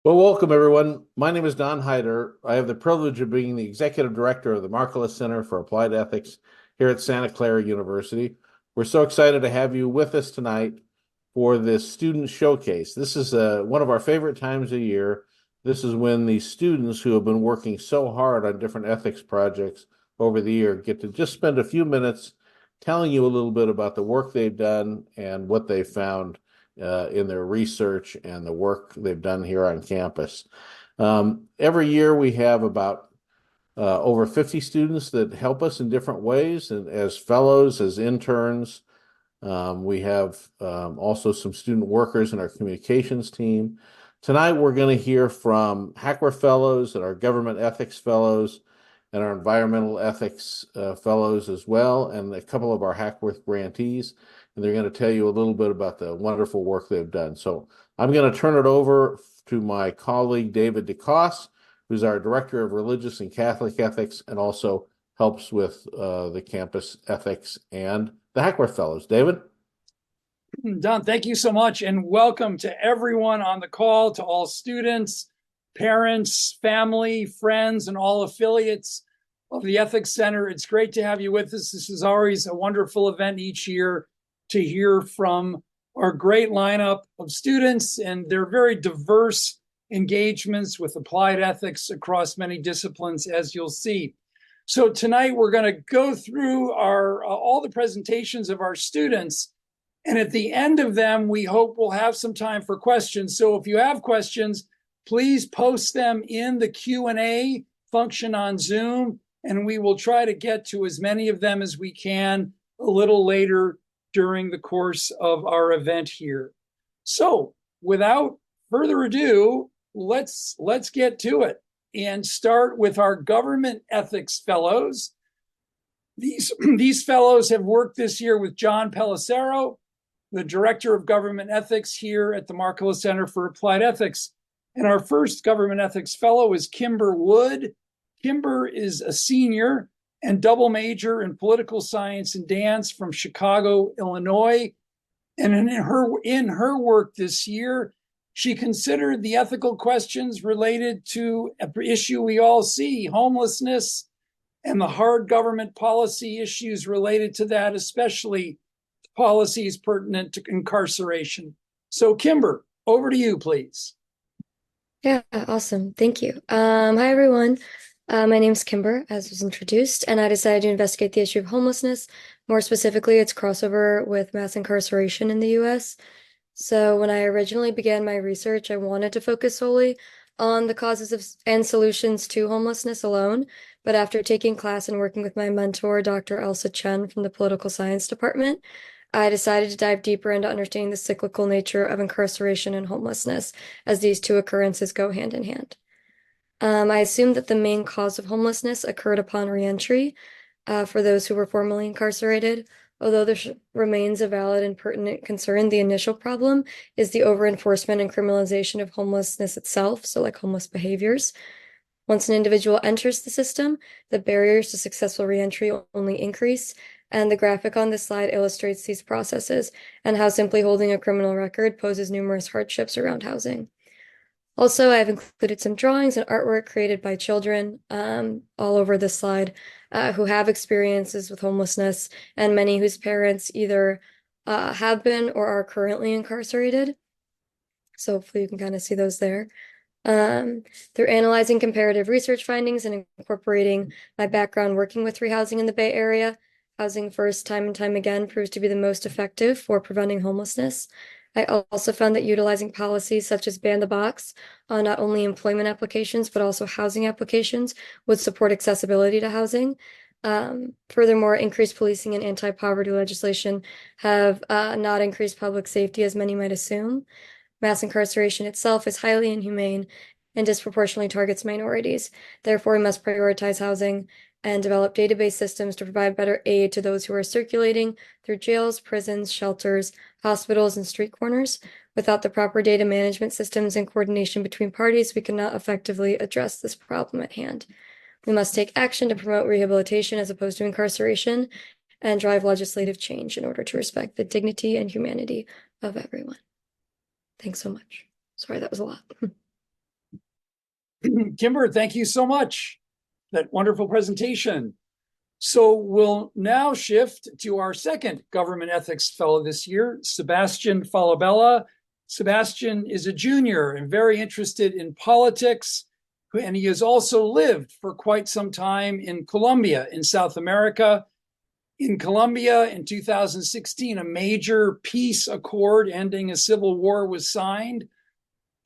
Well, welcome everyone. My name is Don Hyder. I have the privilege of being the executive director of the Markkula Center for Applied Ethics here at Santa Clara University. We're so excited to have you with us tonight for this student showcase. This is one of our favorite times of year. This is when the students who have been working so hard on different ethics projects over the year get to just spend a few minutes telling you a little bit about the work they've done and what they found in their research and the work they've done here on campus. Every year we have about over 50 students that help us in different ways, and as fellows, as interns. We have also some student workers in our communications team. Tonight we're going to hear from Hackworth Fellows and our Government Ethics Fellows and our Environmental Ethics Fellows as well, and a couple of our Hackworth grantees. And they're going to tell you a little bit about the wonderful work they've done. So I'm going to turn it over to my colleague, David DeCosse, who's our Director of Religious and Catholic Ethics and also helps with the campus ethics and the Hackworth Fellows. David? Don, thank you so much, and welcome to everyone on the call, to all students, parents, family, friends, and all affiliates of the Ethics Center. It's great to have you with us. This is always a wonderful event each year to hear from our great lineup of students and their very diverse engagements with applied ethics across many disciplines, as you'll see. So tonight we're going to go through our all the presentations of our students, and at the end of them, we hope we'll have some time for questions. So if you have questions, please post them in the Q&A function on Zoom, and we will try to get to as many of them as we can a little later during the course of our event here. So without further ado, let's get to it and start with our Government Ethics Fellows. These fellows have worked this year with John Pellicero, the Director of Government Ethics here at the Markkula Center for Applied Ethics. And our first Government Ethics Fellow is Kimber Wood. Kimber is a senior and double major in political science and dance from Chicago, Illinois. And in her work this year, she considered the ethical questions related to an issue we all see, homelessness, and the hard government policy issues related to that, especially policies pertinent to incarceration. So Kimber, over to you, please. Yeah, awesome. Thank you. Hi, everyone. My name's Kimber, as was introduced, and I decided to investigate the issue of homelessness. More specifically, its crossover with mass incarceration in the US. So when I originally began my research, I wanted to focus solely on the causes of and solutions to homelessness alone. But after taking class and working with my mentor, Dr. Elsa Chen from the Political Science Department, I decided to dive deeper into understanding the cyclical nature of incarceration and homelessness, as these two occurrences go hand in hand. I assumed that the main cause of homelessness occurred upon reentry for those who were formerly incarcerated. Although there remains a valid and pertinent concern, the initial problem is the over-enforcement and criminalization of homelessness itself, so like homeless behaviors. Once an individual enters the system, the barriers to successful reentry only increase, and the graphic on this slide illustrates these processes and how simply holding a criminal record poses numerous hardships around housing. Also, I've included some drawings and artwork created by children all over this slide who have experiences with homelessness, and many whose parents either have been or are currently incarcerated. So hopefully you can kind of see those there. Through analyzing comparative research findings and incorporating my background working with rehousing in the Bay Area, Housing First time and time again proves to be the most effective for preventing homelessness. I also found that utilizing policies such as ban the box on not only employment applications, but also housing applications would support accessibility to housing. Furthermore, increased policing and anti-poverty legislation have not increased public safety as many might assume. Mass incarceration itself is highly inhumane and disproportionately targets minorities. Therefore, we must prioritize housing and develop database systems to provide better aid to those who are circulating through jails, prisons, shelters, hospitals, and street corners. Without the proper data management systems and coordination between parties, we cannot effectively address this problem at hand. We must take action to promote rehabilitation as opposed to incarceration and drive legislative change in order to respect the dignity and humanity of everyone. Thanks so much. Sorry, that was a lot. Kimber, thank you so much. That wonderful presentation. So we'll now shift to our second government ethics fellow this year, Sebastian Falabella. Sebastian is a junior and very interested in politics, and he has also lived for quite some time in Colombia in South America. In Colombia in 2016, a major peace accord ending a civil war was signed,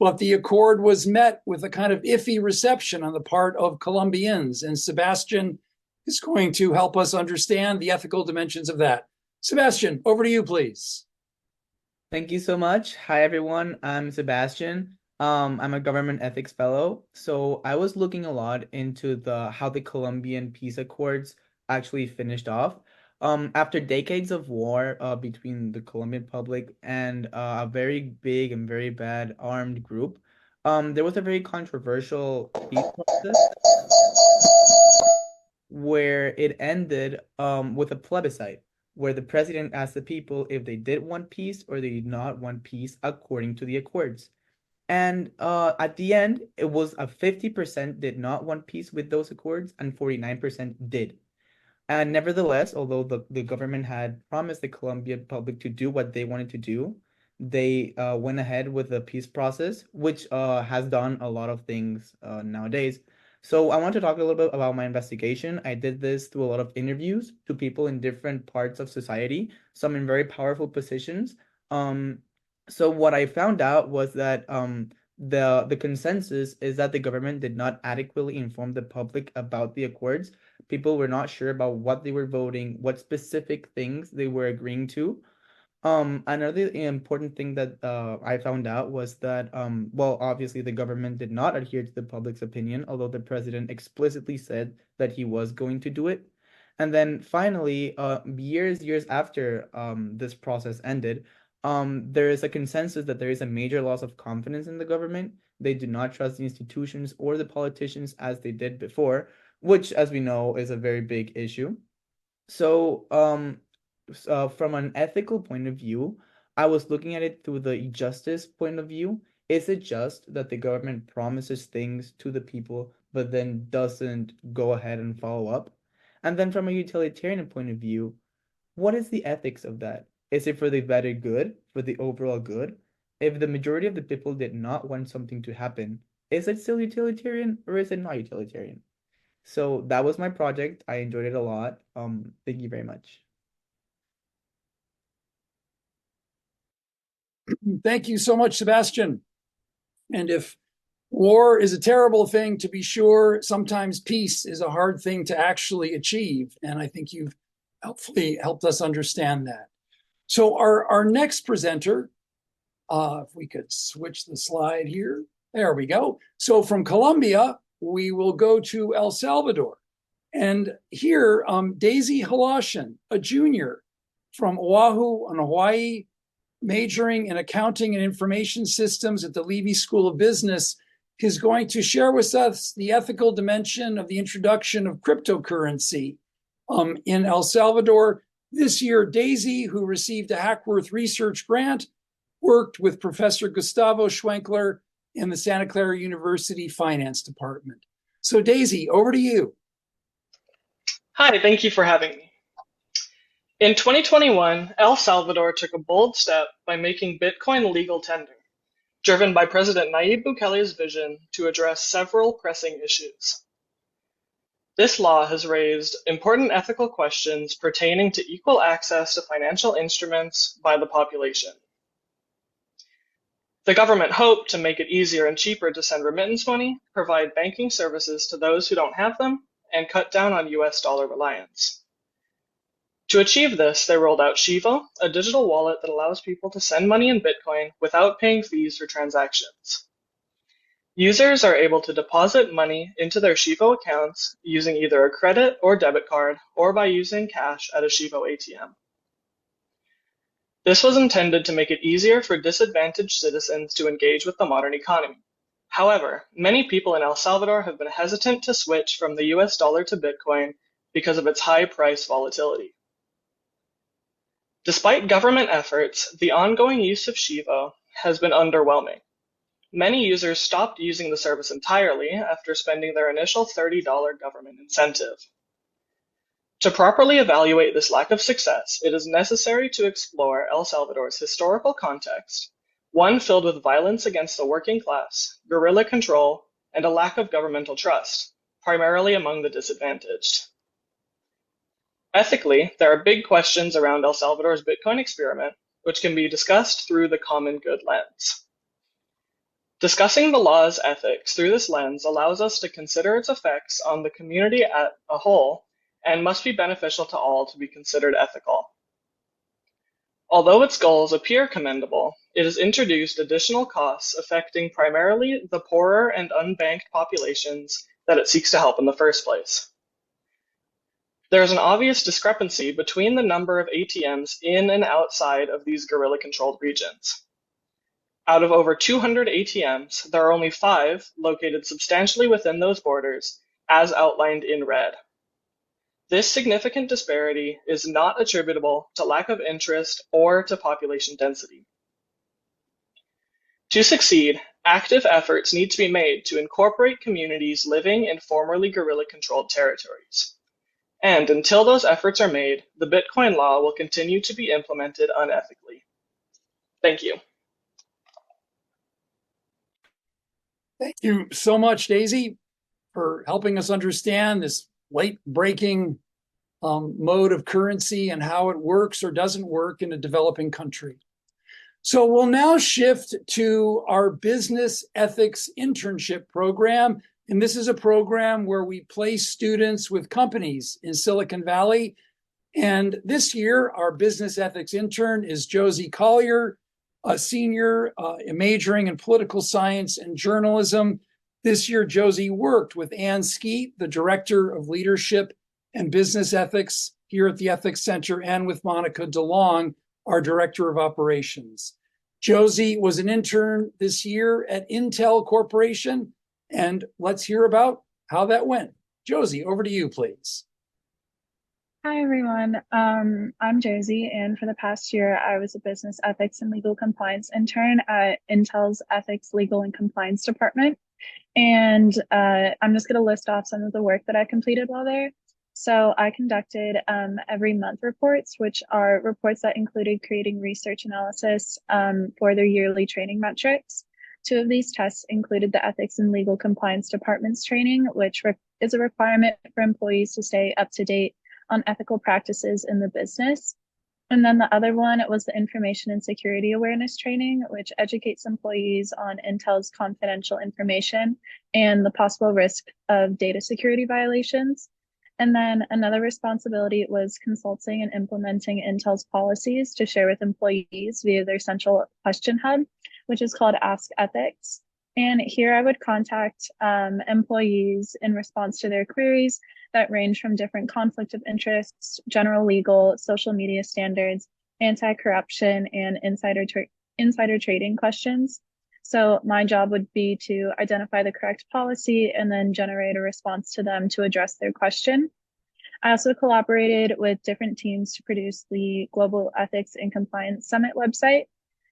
but the accord was met with a kind of iffy reception on the part of Colombians, and Sebastian is going to help us understand the ethical dimensions of that. Sebastian, over to you, please. Thank you so much. Hi, everyone. I'm Sebastian. I'm a government ethics fellow. So I was looking a lot into how the Colombian peace accords actually finished off. After decades of war between the Colombian public and a very big and very bad armed group, there was a very controversial peace process where it ended with a plebiscite, where the president asked the people if they did want peace or they did not want peace according to the accords. And at the end, it was a 50% did not want peace with those accords and 49% did. And nevertheless, although the government had promised the Colombian public to do what they wanted to do, they went ahead with the peace process, which has done a lot of things nowadays. So I want to talk a little bit about my investigation. I did this through a lot of interviews to people in different parts of society, some in very powerful positions. So what I found out was that the consensus is that the government did not adequately inform the public about the accords. People were not sure about what they were voting, what specific things they were agreeing to. Another important thing that I found out was that, well, obviously the government did not adhere to the public's opinion, although the president explicitly said that he was going to do it. And then finally, years after this process ended, there is a consensus that there is a major loss of confidence in the government. They do not trust the institutions or the politicians as they did before, which, as we know, is a very big issue. So, from an ethical point of view, I was looking at it through the justice point of view. Is it just that the government promises things to the people, but then doesn't go ahead and follow up? And then from a utilitarian point of view, what is the ethics of that? Is it for the better good, for the overall good? If the majority of the people did not want something to happen, is it still utilitarian or is it not utilitarian? So that was my project. I enjoyed it a lot. Thank you very much. Thank you so much, Sebastian. And if war is a terrible thing, to be sure, sometimes peace is a hard thing to actually achieve. And I think you've helpfully helped us understand that. So our next presenter, if we could switch the slide here. There we go. So from Colombia, we will go to El Salvador. And here, Daisy Halashian, a junior from Oahu in Hawaii, majoring in accounting and information systems at the Levy School of Business, is going to share with us the ethical dimension of the introduction of cryptocurrency in El Salvador. This year, Daisy, who received a Hackworth Research Grant, worked with Professor Gustavo Schwenkler in the Santa Clara University Finance Department. So Daisy, over to you. Hi, thank you for having me. In 2021, El Salvador took a bold step by making Bitcoin legal tender, driven by President Nayib Bukele's vision to address several pressing issues. This law has raised important ethical questions pertaining to equal access to financial instruments by the population. The government hoped to make it easier and cheaper to send remittance money, provide banking services to those who don't have them, and cut down on US dollar reliance. To achieve this, they rolled out Shivo, a digital wallet that allows people to send money in Bitcoin without paying fees for transactions. Users are able to deposit money into their Shivo accounts using either a credit or debit card or by using cash at a Shivo ATM. This was intended to make it easier for disadvantaged citizens to engage with the modern economy. However, many people in El Salvador have been hesitant to switch from the US dollar to Bitcoin because of its high price volatility. Despite government efforts, the ongoing use of Shivo has been underwhelming. many users stopped using the service entirely after spending their initial $30 government incentive. To properly evaluate this lack of success, it is necessary to explore El Salvador's historical context, one filled with violence against the working class, guerrilla control, and a lack of governmental trust, primarily among the disadvantaged. Ethically, there are big questions around El Salvador's Bitcoin experiment, which can be discussed through the common good lens. Discussing the law's ethics through this lens allows us to consider its effects on the community as a whole and must be beneficial to all to be considered ethical. Although its goals appear commendable, it has introduced additional costs affecting primarily the poorer and unbanked populations that it seeks to help in the first place. There is an obvious discrepancy between the number of ATMs in and outside of these guerrilla-controlled regions. Out of over 200 ATMs, there are only 5 located substantially within those borders, as outlined in red. This significant disparity is not attributable to lack of interest or to population density. To succeed, active efforts need to be made to incorporate communities living in formerly guerrilla-controlled territories. And until those efforts are made, the Bitcoin law will continue to be implemented unethically. Thank you. Thank you so much, Daisy, for helping us understand this late-breaking mode of currency and how it works or doesn't work in a developing country. So we'll now shift to our Business Ethics Internship program. And this is a program where we place students with companies in Silicon Valley. And this year, our Business Ethics Intern is Josie Collier, a senior majoring in political science and journalism. This year, Josie worked with Ann Skeet, the Director of Leadership and Business Ethics here at the Ethics Center, and with Monica DeLong, our Director of Operations. Josie was an intern this year at Intel Corporation, and let's hear about how that went. Josie, over to you, please. Hi, everyone. I'm Josie, and for the past year, I was a business ethics and legal compliance intern at Intel's Ethics, Legal, and Compliance Department. And I'm just going to list off some of the work that I completed while there. So I conducted every month reports, which are reports that included creating research analysis for their yearly training metrics. 2 of these tests included the Ethics and Legal Compliance Department's training, which is a requirement for employees to stay up to date on ethical practices in the business. And then the other one, it was the Information and Security Awareness training, which educates employees on Intel's confidential information and the possible risk of data security violations. And then another responsibility was consulting and implementing Intel's policies to share with employees via their central question hub, which is called Ask Ethics. And here I would contact employees in response to their queries that range from different conflict of interest, general legal, social media standards, anti-corruption, and insider trading questions. So my job would be to identify the correct policy and then generate a response to them to address their question. I also collaborated with different teams to produce the Global Ethics and Compliance Summit website.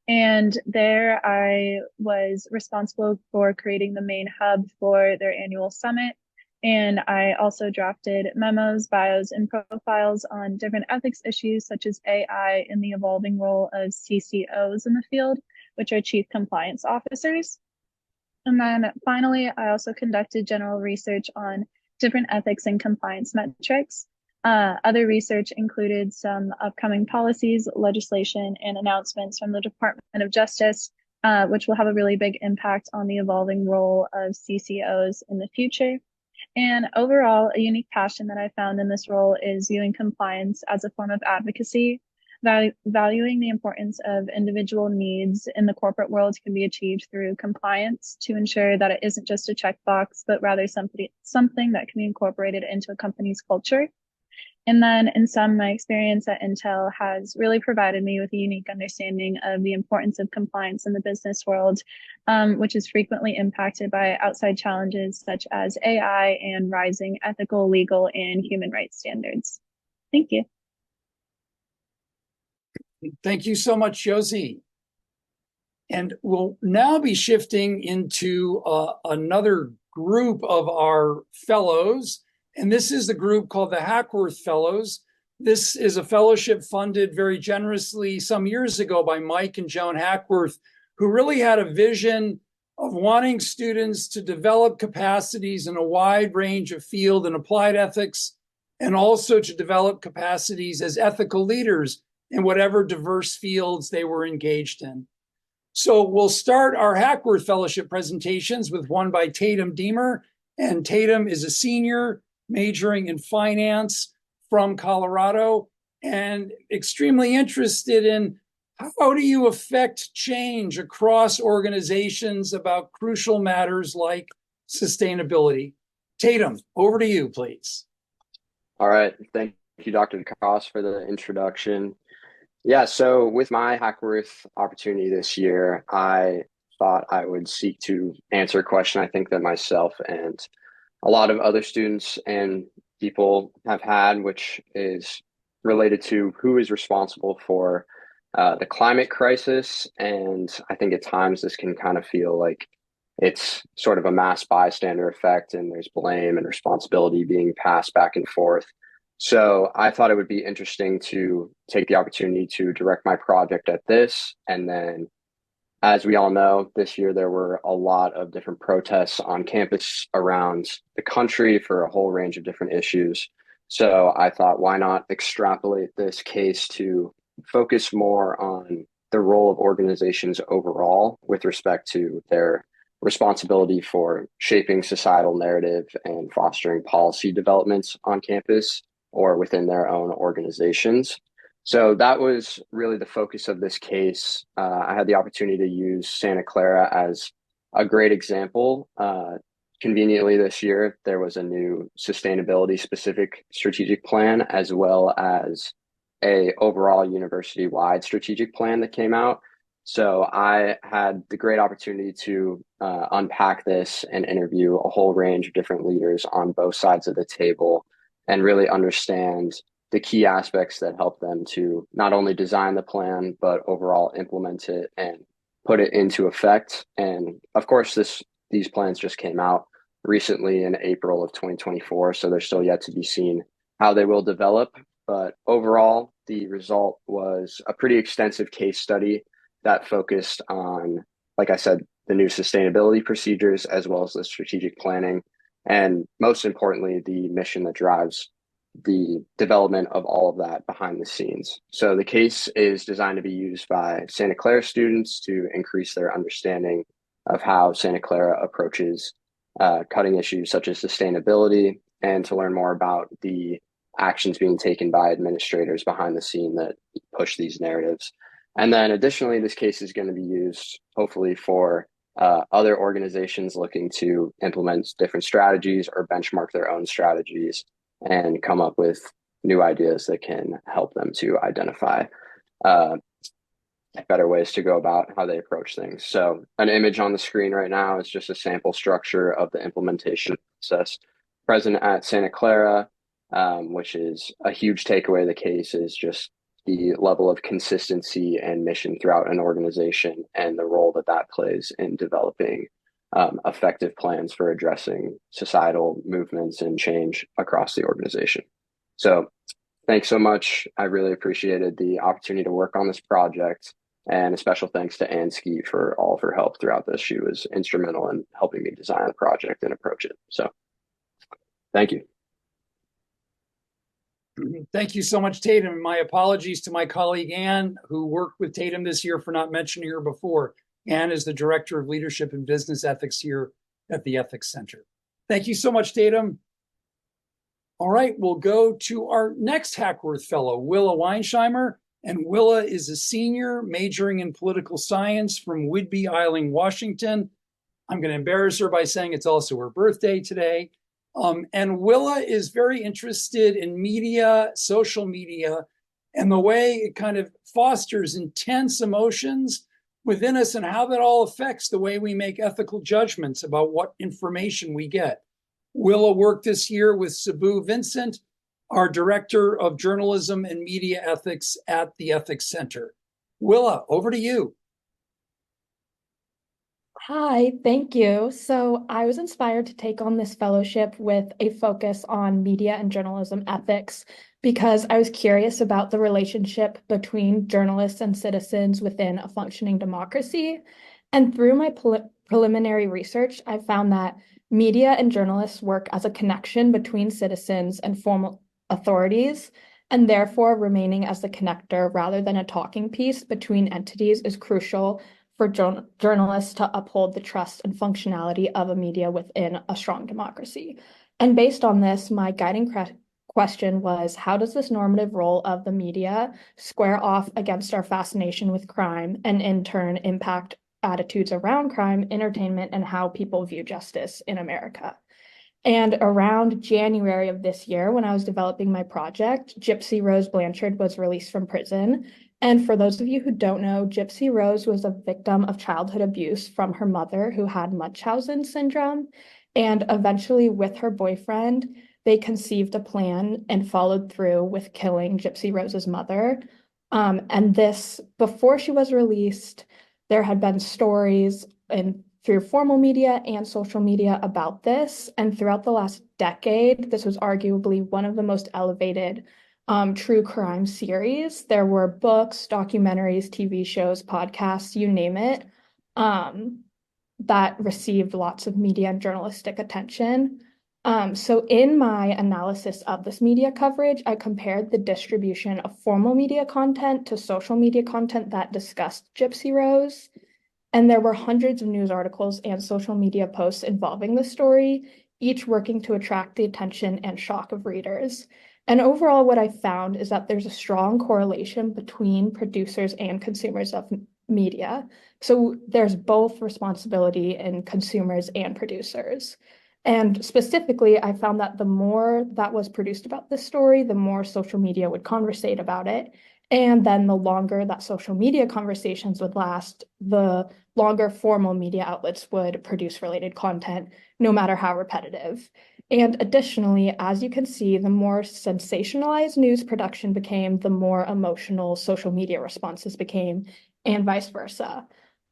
And there I was responsible for creating the main hub for their annual summit. And I also drafted memos, bios, and profiles on different ethics issues such as AI and the evolving role of CCOs in the field, which are Chief Compliance Officers. And then finally, I also conducted general research on different ethics and compliance metrics. Other research included some upcoming policies, legislation, and announcements from the Department of Justice, which will have a really big impact on the evolving role of CCOs in the future. And overall, a unique passion that I found in this role is viewing compliance as a form of advocacy. Valuing the importance of individual needs in the corporate world can be achieved through compliance to ensure that it isn't just a checkbox, but rather something that can be incorporated into a company's culture. And then in sum, my experience at Intel has really provided me with a unique understanding of the importance of compliance in the business world, which is frequently impacted by outside challenges such as AI and rising ethical, legal, and human rights standards. Thank you. Thank you so much, Josie. And we'll now be shifting into another group of our fellows. And this is the group called the Hackworth Fellows. This is a fellowship funded very generously some years ago by Mike and Joan Hackworth, who really had a vision of wanting students to develop capacities in a wide range of field and applied ethics, and also to develop capacities as ethical leaders in whatever diverse fields they were engaged in. So we'll start our Hackworth Fellowship presentations with one by Tatum Deemer. And Tatum is a senior majoring in finance from Colorado and extremely interested in how do you affect change across organizations about crucial matters like sustainability. Tatum, over to you, please. All right. Thank you, Dr. DeCosse, for the introduction. Yeah, so with my Hackworth opportunity this year, I thought I would seek to answer a question I think that myself and a lot of other students and people have had, which is related to who is responsible for the climate crisis. And I think at times this can kind of feel like it's sort of a mass bystander effect, and there's blame and responsibility being passed back and forth. So I thought it would be interesting to take the opportunity to direct my project at this. And then, as we all know, this year there were a lot of different protests on campus around the country for a whole range of different issues. So I thought, why not extrapolate this case to focus more on the role of organizations overall with respect to their responsibility for shaping societal narrative and fostering policy developments on campus or within their own organizations. So that was really the focus of this case. I had the opportunity to use Santa Clara as a great example. Conveniently this year, there was a new sustainability specific strategic plan, as well as a overall university-wide strategic plan that came out. So I had the great opportunity to unpack this and interview a whole range of different leaders on both sides of the table and really understand the key aspects that help them to not only design the plan, but overall implement it and put it into effect. And of course, these plans just came out recently in April of 2024, so they're still yet to be seen how they will develop. But overall, the result was a pretty extensive case study that focused on, like I said, the new sustainability procedures, as well as the strategic planning, and most importantly, the mission that drives the development of all of that behind the scenes. So the case is designed to be used by Santa Clara students to increase their understanding of how Santa Clara approaches cutting issues such as sustainability, and to learn more about the actions being taken by administrators behind the scene that push these narratives. And then additionally, this case is going to be used hopefully for other organizations looking to implement different strategies or benchmark their own strategies and come up with new ideas that can help them to identify better ways to go about how they approach things. So an image on the screen right now is just a sample structure of the implementation process present at Santa Clara, which is a huge takeaway of the case is just the level of consistency and mission throughout an organization and the role that that plays in developing effective plans for addressing societal movements and change across the organization. So thanks so much. I really appreciated the opportunity to work on this project, and a special thanks to Ansky for all of her help throughout this. She was instrumental in helping me design the project and approach it. So thank you. Thank you so much, Tatum. My apologies to my colleague, Anne, who worked with Tatum this year, for not mentioning her before. Anne is the Director of Leadership and Business Ethics here at the Ethics Center. Thank you so much, Tatum. All right, we'll go to our next Hackworth Fellow, Willa Weinsheimer. And Willa is a senior majoring in political science from Whidbey Island, Washington. I'm going to embarrass her by saying it's also her birthday today. And Willa is very interested in media, social media, and the way it kind of fosters intense emotions within us and how that all affects the way we make ethical judgments about what information we get. Willa worked this year with Sabu Vincent, our Director of Journalism and Media Ethics at the Ethics Center. Willa, over to you. Hi, thank you. So I was inspired to take on this fellowship with a focus on media and journalism ethics because I was curious about the relationship between journalists and citizens within a functioning democracy. And through my preliminary research, I found that media and journalists work as a connection between citizens and formal authorities, and therefore remaining as the connector rather than a talking piece between entities is crucial for journalists to uphold the trust and functionality of a media within a strong democracy. And based on this, my guiding question was, how does this normative role of the media square off against our fascination with crime and in turn impact attitudes around crime, entertainment, and how people view justice in America? And around January of this year, when I was developing my project, Gypsy Rose Blanchard was released from prison. And for those of you who don't know, Gypsy Rose was a victim of childhood abuse from her mother who had Munchausen syndrome. And eventually, with her boyfriend, they conceived a plan and followed through with killing Gypsy Rose's mother. And this, before she was released, there had been stories through formal media and social media about this. And throughout the last decade, this was arguably one of the most elevated true crime series. There were books, documentaries, TV shows, podcasts, you name it, that received lots of media and journalistic attention. So in my analysis of this media coverage, I compared the distribution of formal media content to social media content that discussed Gypsy Rose. And there were hundreds of news articles and social media posts involving the story, each working to attract the attention and shock of readers. And overall, what I found is that there's a strong correlation between producers and consumers of media. So there's both responsibility in consumers and producers. And specifically, I found that the more that was produced about this story, the more social media would conversate about it. And then the longer that social media conversations would last, the longer formal media outlets would produce related content, no matter how repetitive. And additionally, as you can see, the more sensationalized news production became, the more emotional social media responses became, and vice versa.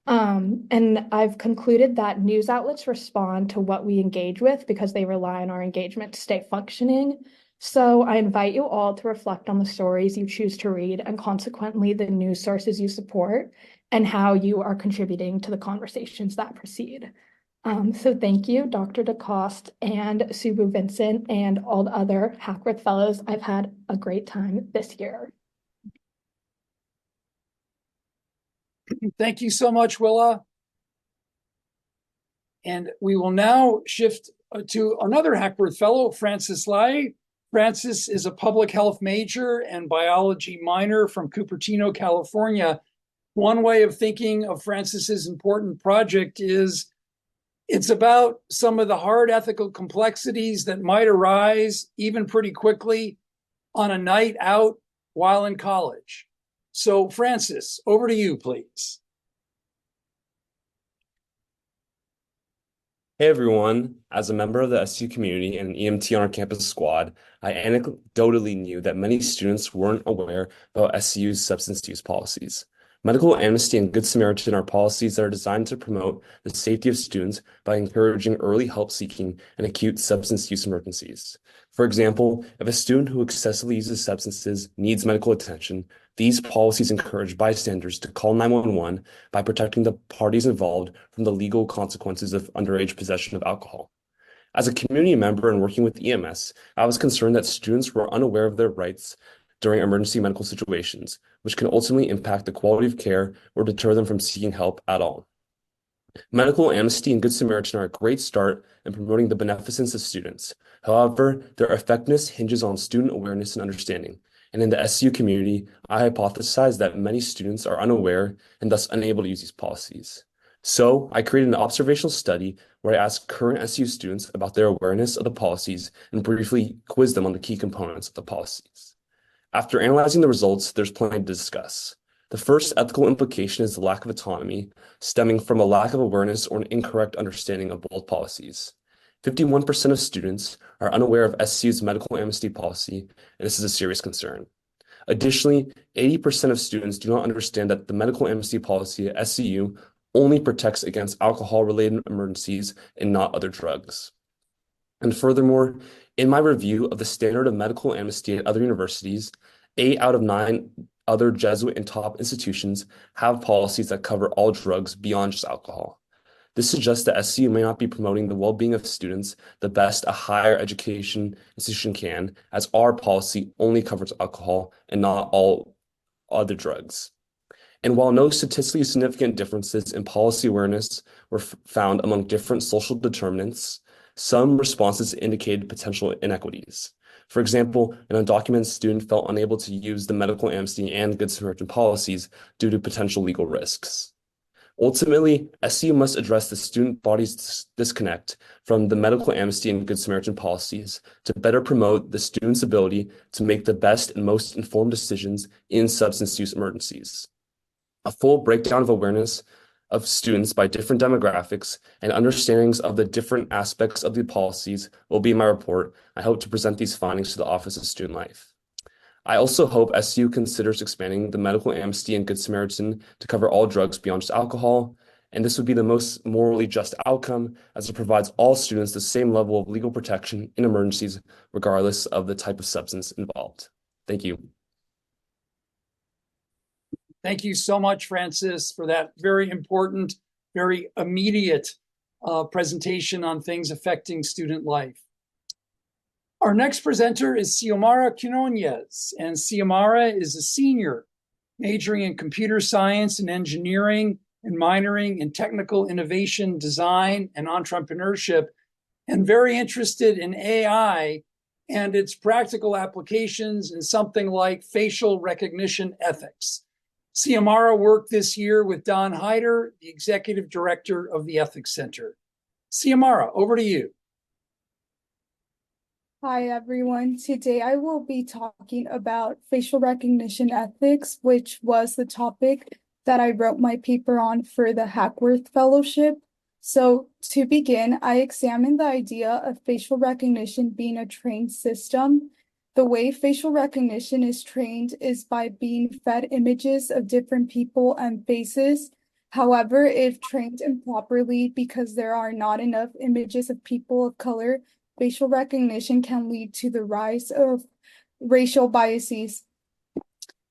And I've concluded that news outlets respond to what we engage with because they rely on our engagement to stay functioning. So I invite you all to reflect on the stories you choose to read and consequently the news sources you support and how you are contributing to the conversations that proceed. So thank you, Dr. DeCoste and Subu Vincent and all the other Hackworth Fellows. I've had a great time this year. Thank you so much, Willa. And we will now shift to another Hackworth Fellow, Francis Lai. Francis is a public health major and biology minor from Cupertino, California. One way of thinking of Francis's important project is it's about some of the hard ethical complexities that might arise even pretty quickly on a night out while in college. So, Francis, over to you, please. Hey everyone, as a member of the SU community and an EMT on our campus squad, I anecdotally knew that many students weren't aware about SU's substance use policies. Medical amnesty and Good Samaritan are policies that are designed to promote the safety of students by encouraging early help seeking in acute substance use emergencies. For example, if a student who excessively uses substances needs medical attention, these policies encourage bystanders to call 911 by protecting the parties involved from the legal consequences of underage possession of alcohol. As a community member and working with EMS, I was concerned that students were unaware of their rights during emergency medical situations, which can ultimately impact the quality of care or deter them from seeking help at all. Medical amnesty and Good Samaritan are a great start in promoting the beneficence of students. However, their effectiveness hinges on student awareness and understanding. And in the SU community, I hypothesize that many students are unaware and thus unable to use these policies. So I created an observational study where I asked current SU students about their awareness of the policies and briefly quizzed them on the key components of the policies. After analyzing the results, there's plenty to discuss. The first ethical implication is the lack of autonomy, stemming from a lack of awareness or an incorrect understanding of both policies. 51% of students are unaware of SU's medical amnesty policy, and this is a serious concern. Additionally, 80% of students do not understand that the medical amnesty policy at SCU only protects against alcohol-related emergencies and not other drugs. And furthermore, in my review of the standard of medical amnesty at other universities, 8 out of 9 other Jesuit and top institutions have policies that cover all drugs beyond just alcohol. This suggests that SCU may not be promoting the well-being of students the best a higher education institution can, as our policy only covers alcohol and not all other drugs. And while no statistically significant differences in policy awareness were found among different social determinants, some responses indicated potential inequities. For example, an undocumented student felt unable to use the medical amnesty and Good Samaritan policies due to potential legal risks. Ultimately, SCU must address the student body's disconnect from the medical amnesty and Good Samaritan policies to better promote the student's ability to make the best and most informed decisions in substance use emergencies. A full breakdown of awareness of students by different demographics and understandings of the different aspects of the policies will be in my report. I hope to present these findings to the Office of Student Life. I also hope SU considers expanding the medical amnesty and Good Samaritan to cover all drugs beyond just alcohol, and this would be the most morally just outcome, as it provides all students the same level of legal protection in emergencies, regardless of the type of substance involved. Thank you. Thank you so much, Francis, for that very important, very immediate presentation on things affecting student life. Our next presenter is Xiomara Quinones, and Xiomara is a senior majoring in computer science and engineering and minoring in technical innovation, design, and entrepreneurship, and very interested in AI and its practical applications in something like facial recognition ethics. Xiomara worked this year with Don Hyder, the executive director of the Ethics Center. Xiomara, over to you. Hi, everyone. Today I will be talking about facial recognition ethics, which was the topic that I wrote my paper on for the Hackworth Fellowship. So to begin, I examined the idea of facial recognition being a trained system. The way facial recognition is trained is by being fed images of different people and faces. However, if trained improperly because there are not enough images of people of color, facial recognition can lead to the rise of racial biases.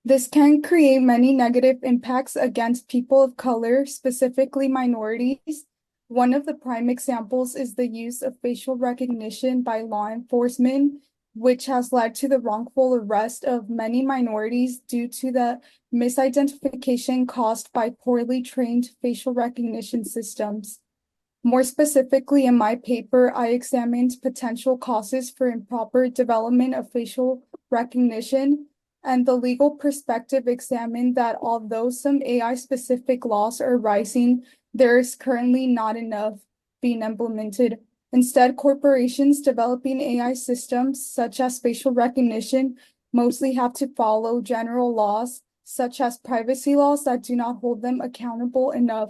This can create many negative impacts against people of color, specifically minorities. One of the prime examples is the use of facial recognition by law enforcement, which has led to the wrongful arrest of many minorities due to the misidentification caused by poorly trained facial recognition systems. More specifically, in my paper, I examined potential causes for improper development of facial recognition, and the legal perspective examined that although some AI-specific laws are rising, there is currently not enough being implemented. Instead, corporations developing AI systems, such as facial recognition, mostly have to follow general laws, such as privacy laws, that do not hold them accountable enough.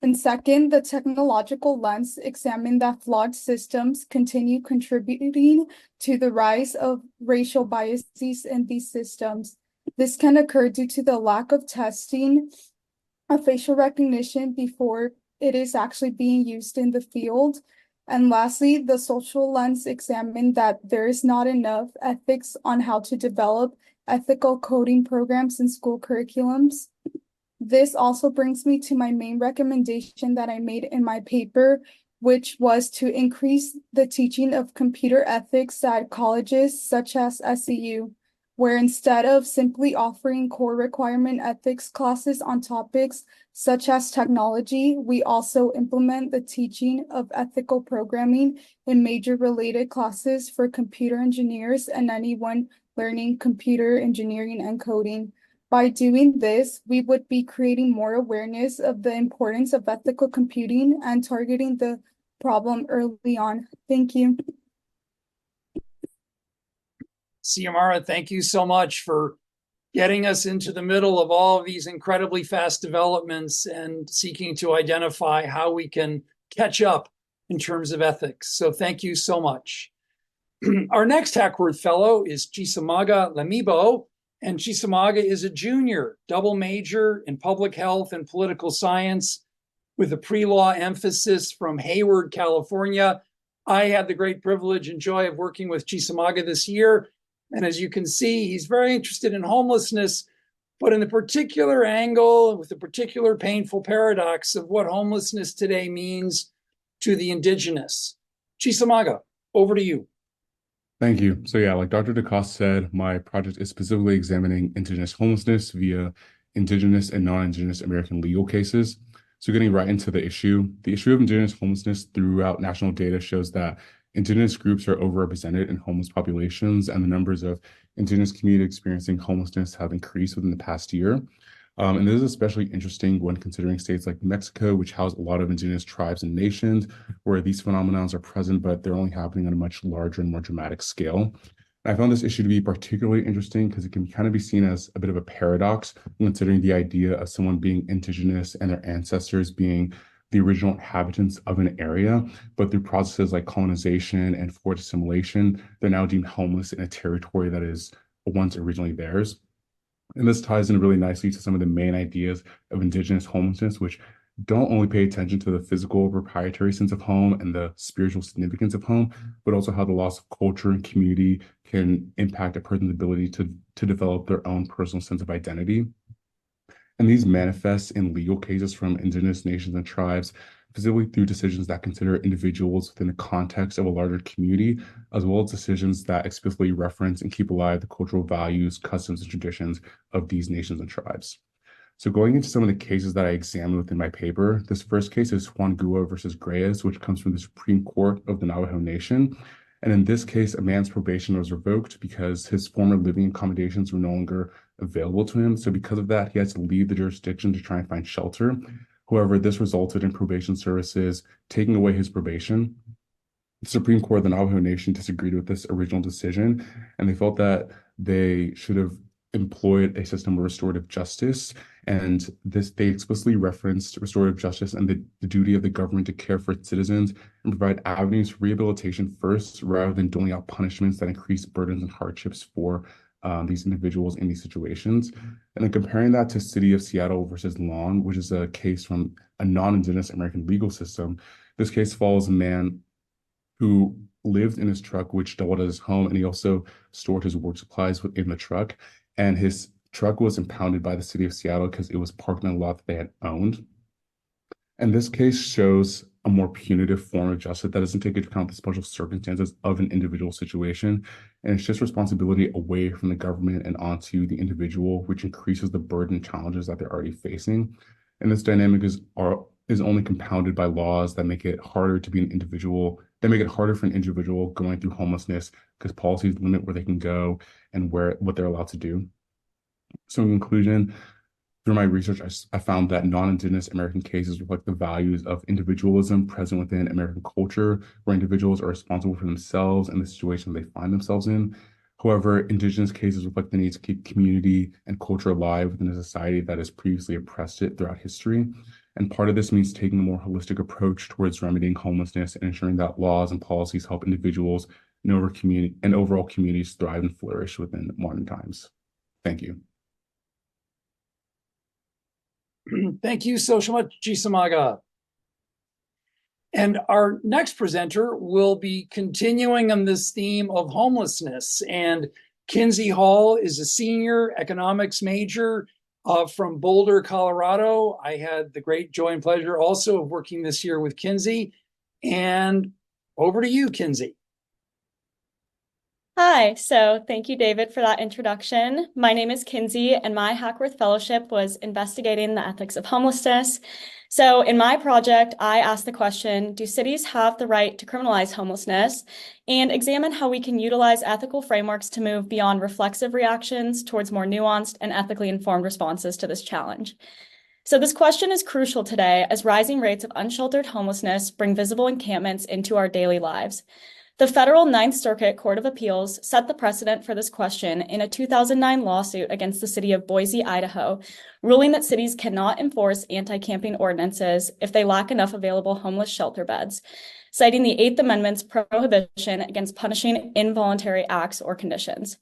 And second, the technological lens examined that flawed systems continue contributing to the rise of racial biases in these systems. This can occur due to the lack of testing of facial recognition before it is actually being used in the field. And lastly, the social lens examined that there is not enough ethics on how to develop ethical coding programs in school curriculums. This also brings me to my main recommendation that I made in my paper, which was to increase the teaching of computer ethics at colleges such as SCU, where instead of simply offering core requirement ethics classes on topics such as technology, we also implement the teaching of ethical programming in major related classes for computer engineers and anyone learning computer engineering and coding. By doing this, we would be creating more awareness of the importance of ethical computing and targeting the problem early on. Thank you. Xiomara, thank you so much for getting us into the middle of all of these incredibly fast developments and seeking to identify how we can catch up in terms of ethics. So thank you so much. Our next Hackworth Fellow is Chisamaga Lamibo, And Chisamaga is a junior, double major in public health and political science with a pre-law emphasis from Hayward, California. I had the great privilege and joy of working with Chisamaga this year. And as you can see, he's very interested in homelessness, but in the particular angle, with the particular painful paradox of what homelessness today means to the indigenous. Chisamaga, over to you. Thank you. So yeah, like Dr. DeCosse said, my project is specifically examining indigenous homelessness via indigenous and non-indigenous American legal cases. So getting right into the issue of indigenous homelessness throughout national data shows that indigenous groups are overrepresented in homeless populations, and the numbers of indigenous communities experiencing homelessness have increased within the past year. And this is especially interesting when considering states like Mexico, which house a lot of indigenous tribes and nations, where these phenomena are present, but they're only happening on a much larger and more dramatic scale. And I found this issue to be particularly interesting because it can kind of be seen as a bit of a paradox, considering the idea of someone being indigenous and their ancestors being the original inhabitants of an area, but through processes like colonization and forced assimilation, they're now deemed homeless in a territory that is once originally theirs. And this ties in really nicely to some of the main ideas of indigenous homelessness, which don't only pay attention to the physical proprietary sense of home and the spiritual significance of home, but also how the loss of culture and community can impact a person's ability to develop their own personal sense of identity. And these manifest in legal cases from indigenous nations and tribes, specifically through decisions that consider individuals within the context of a larger community, as well as decisions that explicitly reference and keep alive the cultural values, customs, and traditions of these nations and tribes. So going into some of the cases that I examined within my paper, this first case is Juan Gua versus Greyes, which comes from the Supreme Court of the Navajo Nation. And in this case, a man's probation was revoked because his former living accommodations were no longer available to him. So because of that, he had to leave the jurisdiction to try and find shelter. However, this resulted in probation services taking away his probation. The Supreme Court of the Navajo Nation disagreed with this original decision, and they felt that they should have employed a system of restorative justice. And they explicitly referenced restorative justice and the duty of the government to care for its citizens and provide avenues for rehabilitation first, rather than doling out punishments that increase burdens and hardships for these individuals in these situations. And then comparing that to City of Seattle versus Long, which is a case from a non-indigenous American legal system. This case follows a man who lived in his truck, which doubled as his home, and he also stored his work supplies within the truck. And his truck was impounded by the City of Seattle because it was parked in a lot that they had owned. And this case shows a more punitive form of justice that doesn't take into account the special circumstances of an individual situation. And it's just responsibility away from the government and onto the individual, which increases the burden and challenges that they're already facing. And this dynamic is only compounded by laws that make it harder to be an individual, that make it harder for an individual going through homelessness because policies limit where they can go and what they're allowed to do. So in conclusion, through my research, I found that non-indigenous American cases reflect the values of individualism present within American culture, where individuals are responsible for themselves and the situation they find themselves in. However, indigenous cases reflect the need to keep community and culture alive within a society that has previously oppressed it throughout history. And part of this means taking a more holistic approach towards remedying homelessness and ensuring that laws and policies help individuals and overall communities thrive and flourish within modern times. Thank you. Thank you so much, Chisamaga. And our next presenter will be continuing on this theme of homelessness. And Kinsey Hall is a senior economics major from Boulder, Colorado. I had the great joy and pleasure also of working this year with Kinsey. And over to you, Kinsey. Hi, so thank you, David, for that introduction. My name is Kinsey, and my Hackworth Fellowship was investigating the ethics of homelessness. So in my project, I asked the question, do cities have the right to criminalize homelessness, and examine how we can utilize ethical frameworks to move beyond reflexive reactions towards more nuanced and ethically informed responses to this challenge. So this question is crucial today as rising rates of unsheltered homelessness bring visible encampments into our daily lives. The federal Ninth Circuit Court of Appeals set the precedent for this question in a 2009 lawsuit against the city of Boise, Idaho, ruling that cities cannot enforce anti-camping ordinances if they lack enough available homeless shelter beds, citing the Eighth Amendment's prohibition against punishing involuntary acts or conditions.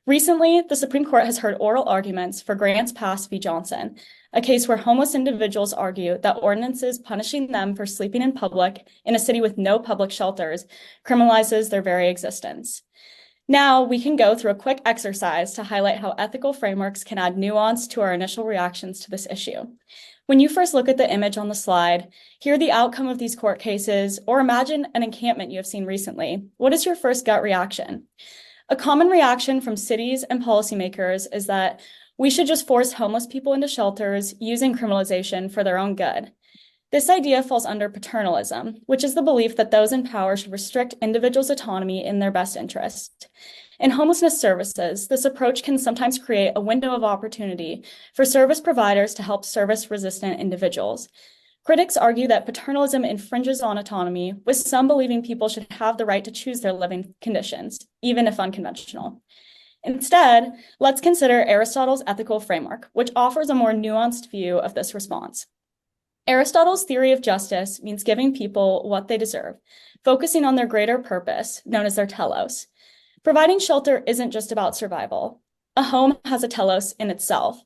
Recently, the Supreme Court has heard oral arguments for Grants Pass v. Johnson, a case where homeless individuals argue that ordinances punishing them for sleeping in public in a city with no public shelters criminalizes their very existence. Now, we can go through a quick exercise to highlight how ethical frameworks can add nuance to our initial reactions to this issue. When you first look at the image on the slide, hear the outcome of these court cases, or imagine an encampment you have seen recently, what is your first gut reaction? A common reaction from cities and policymakers is that we should just force homeless people into shelters using criminalization for their own good. This idea falls under paternalism, which is the belief that those in power should restrict individuals' autonomy in their best interest. In homelessness services, this approach can sometimes create a window of opportunity for service providers to help service-resistant individuals. Critics argue that paternalism infringes on autonomy, with some believing people should have the right to choose their living conditions, even if unconventional. Instead, let's consider Aristotle's ethical framework, which offers a more nuanced view of this response. Aristotle's theory of justice means giving people what they deserve, focusing on their greater purpose, known as their telos. Providing shelter isn't just about survival. A home has a telos in itself.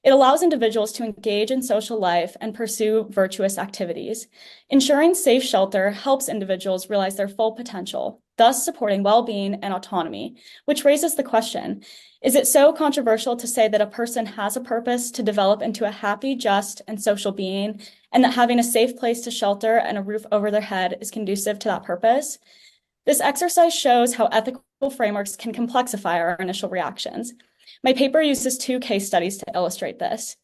It allows individuals to engage in social life and pursue virtuous activities. Ensuring safe shelter helps individuals realize their full potential, thus supporting well-being and autonomy, which raises the question, is it so controversial to say that a person has a purpose to develop into a happy, just, and social being, and that having a safe place to shelter and a roof over their head is conducive to that purpose? This exercise shows how ethical frameworks can complexify our initial reactions. My paper uses 2 case studies to illustrate this.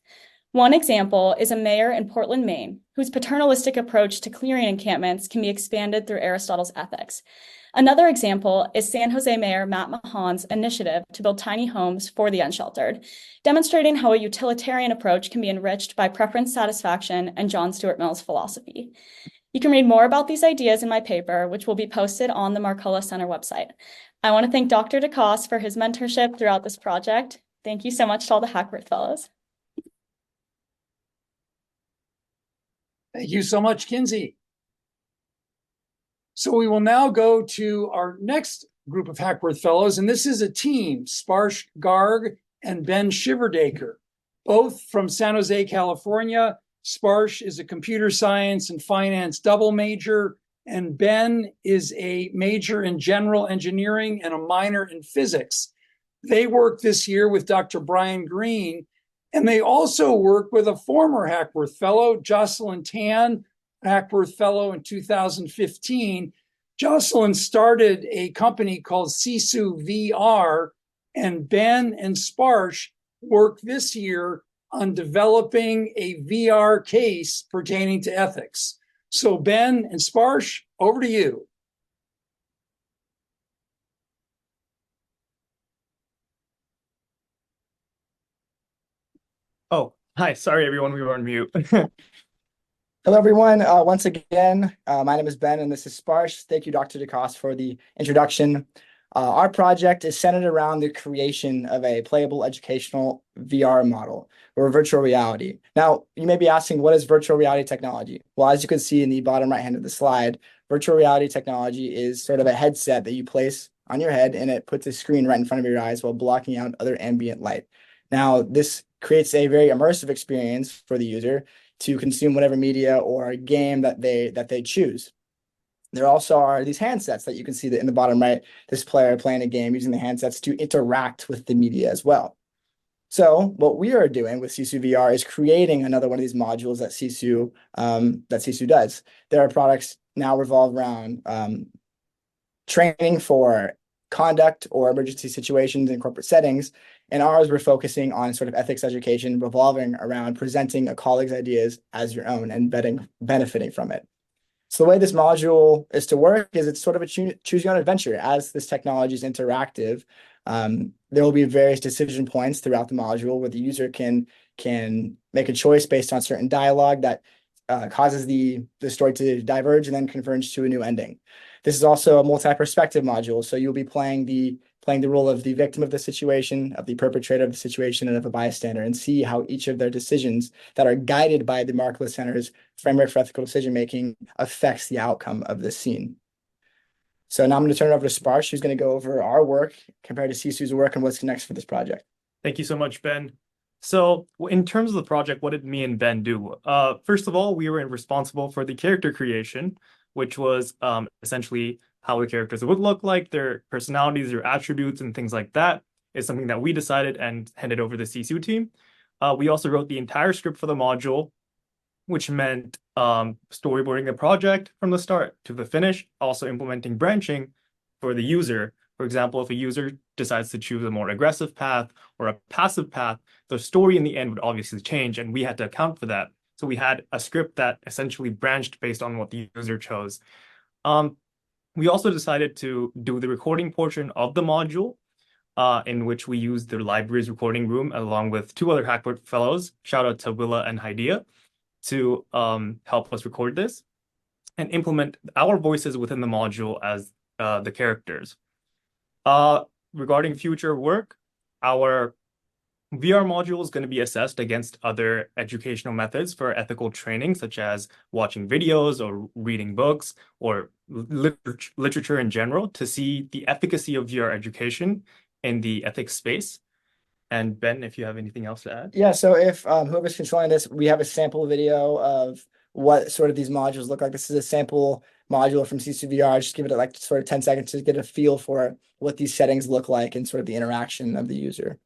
One example is a mayor in Portland, Maine, whose paternalistic approach to clearing encampments can be expanded through Aristotle's ethics. Another example is San Jose Mayor Matt Mahan's initiative to build tiny homes for the unsheltered, demonstrating how a utilitarian approach can be enriched by preference satisfaction and John Stuart Mill's philosophy. You can read more about these ideas in my paper, which will be posted on the Markkula Center website. I want to thank Dr. DeCosse for his mentorship throughout this project. Thank you so much to all the Hackworth Fellows. Thank you so much, Kinsey. So we will now go to our next group of Hackworth Fellows, and this is a team, Sparsh Garg and Ben Shiverdaker, both from San Jose, California. Sparsh is a computer science and finance double major, and Ben is a major in general engineering and a minor in physics. They work this year with Dr. Brian Green, and they also work with a former Hackworth Fellow, Jocelyn Tan, Hackworth Fellow in 2015. Jocelyn started a company called Sisu VR, and Ben and Sparsh work this year on developing a VR case pertaining to ethics. So Ben and Sparsh, over to you. Oh, hi. Sorry, everyone. We were on mute. Hello, everyone. Once again, my name is Ben, and this is Sparsh. Thank you, Dr. DeCosse, for the introduction. Our project is centered around the creation of a playable educational VR model or virtual reality. Now, you may be asking, what is virtual reality technology? Well, as you can see in the bottom right hand of the slide, virtual reality technology is sort of a headset that you place on your head, and it puts a screen right in front of your eyes while blocking out other ambient light. Now, this creates a very immersive experience for the user to consume whatever media or game that they choose. There also are these handsets that you can see that in the bottom right, this player playing a game using the handsets to interact with the media as well. So what we are doing with Sisu VR is creating another one of these modules that Sisu does. There are products now revolve around training for conduct or emergency situations in corporate settings. And ours, we're focusing on sort of ethics education revolving around presenting a colleague's ideas as your own and benefiting from it. So the way this module is to work is it's sort of a choose your own adventure. As this technology is interactive, there will be various decision points throughout the module where the user can make a choice based on certain dialogue that causes the story to diverge and then converge to a new ending. This is also a multi-perspective module, so you'll be playing the role of the victim of the situation, of the perpetrator of the situation, and of a bystander, and see how each of their decisions that are guided by the Markkula Center's framework for ethical decision-making affects the outcome of this scene. So now I'm going to turn it over to Sparsh, who's going to go over our work compared to Sisu's work and what's next for this project. Thank you so much, Ben. So in terms of the project, what did me and Ben do? First of all, we were responsible for the character creation, which was essentially how the characters would look like, their personalities, their attributes, and things like that is something that we decided and handed over to the Sisu team. We also wrote the entire script for the module, which meant storyboarding the project from the start to the finish, also implementing branching for the user. For example, if a user decides to choose a more aggressive path or a passive path, the story in the end would obviously change, and we had to account for that. So we had a script that essentially branched based on what the user chose. We also decided to do the recording portion of the module, in which we used the library's recording room along with 2 other Hackworth fellows, shout out to Willa and Haidia, to help us record this and implement our voices within the module as the characters. Regarding future work, our VR module is going to be assessed against other educational methods for ethical training, such as watching videos or reading books or literature in general, to see the efficacy of VR education in the ethics space. And Ben, if you have anything else to add. Yeah, so if whoever's controlling this, we have a sample video of what sort of these modules look like. This is a sample module from Sisu VR. Just give it like sort of 10 seconds to get a feel for what these settings look like and sort of the interaction of the user.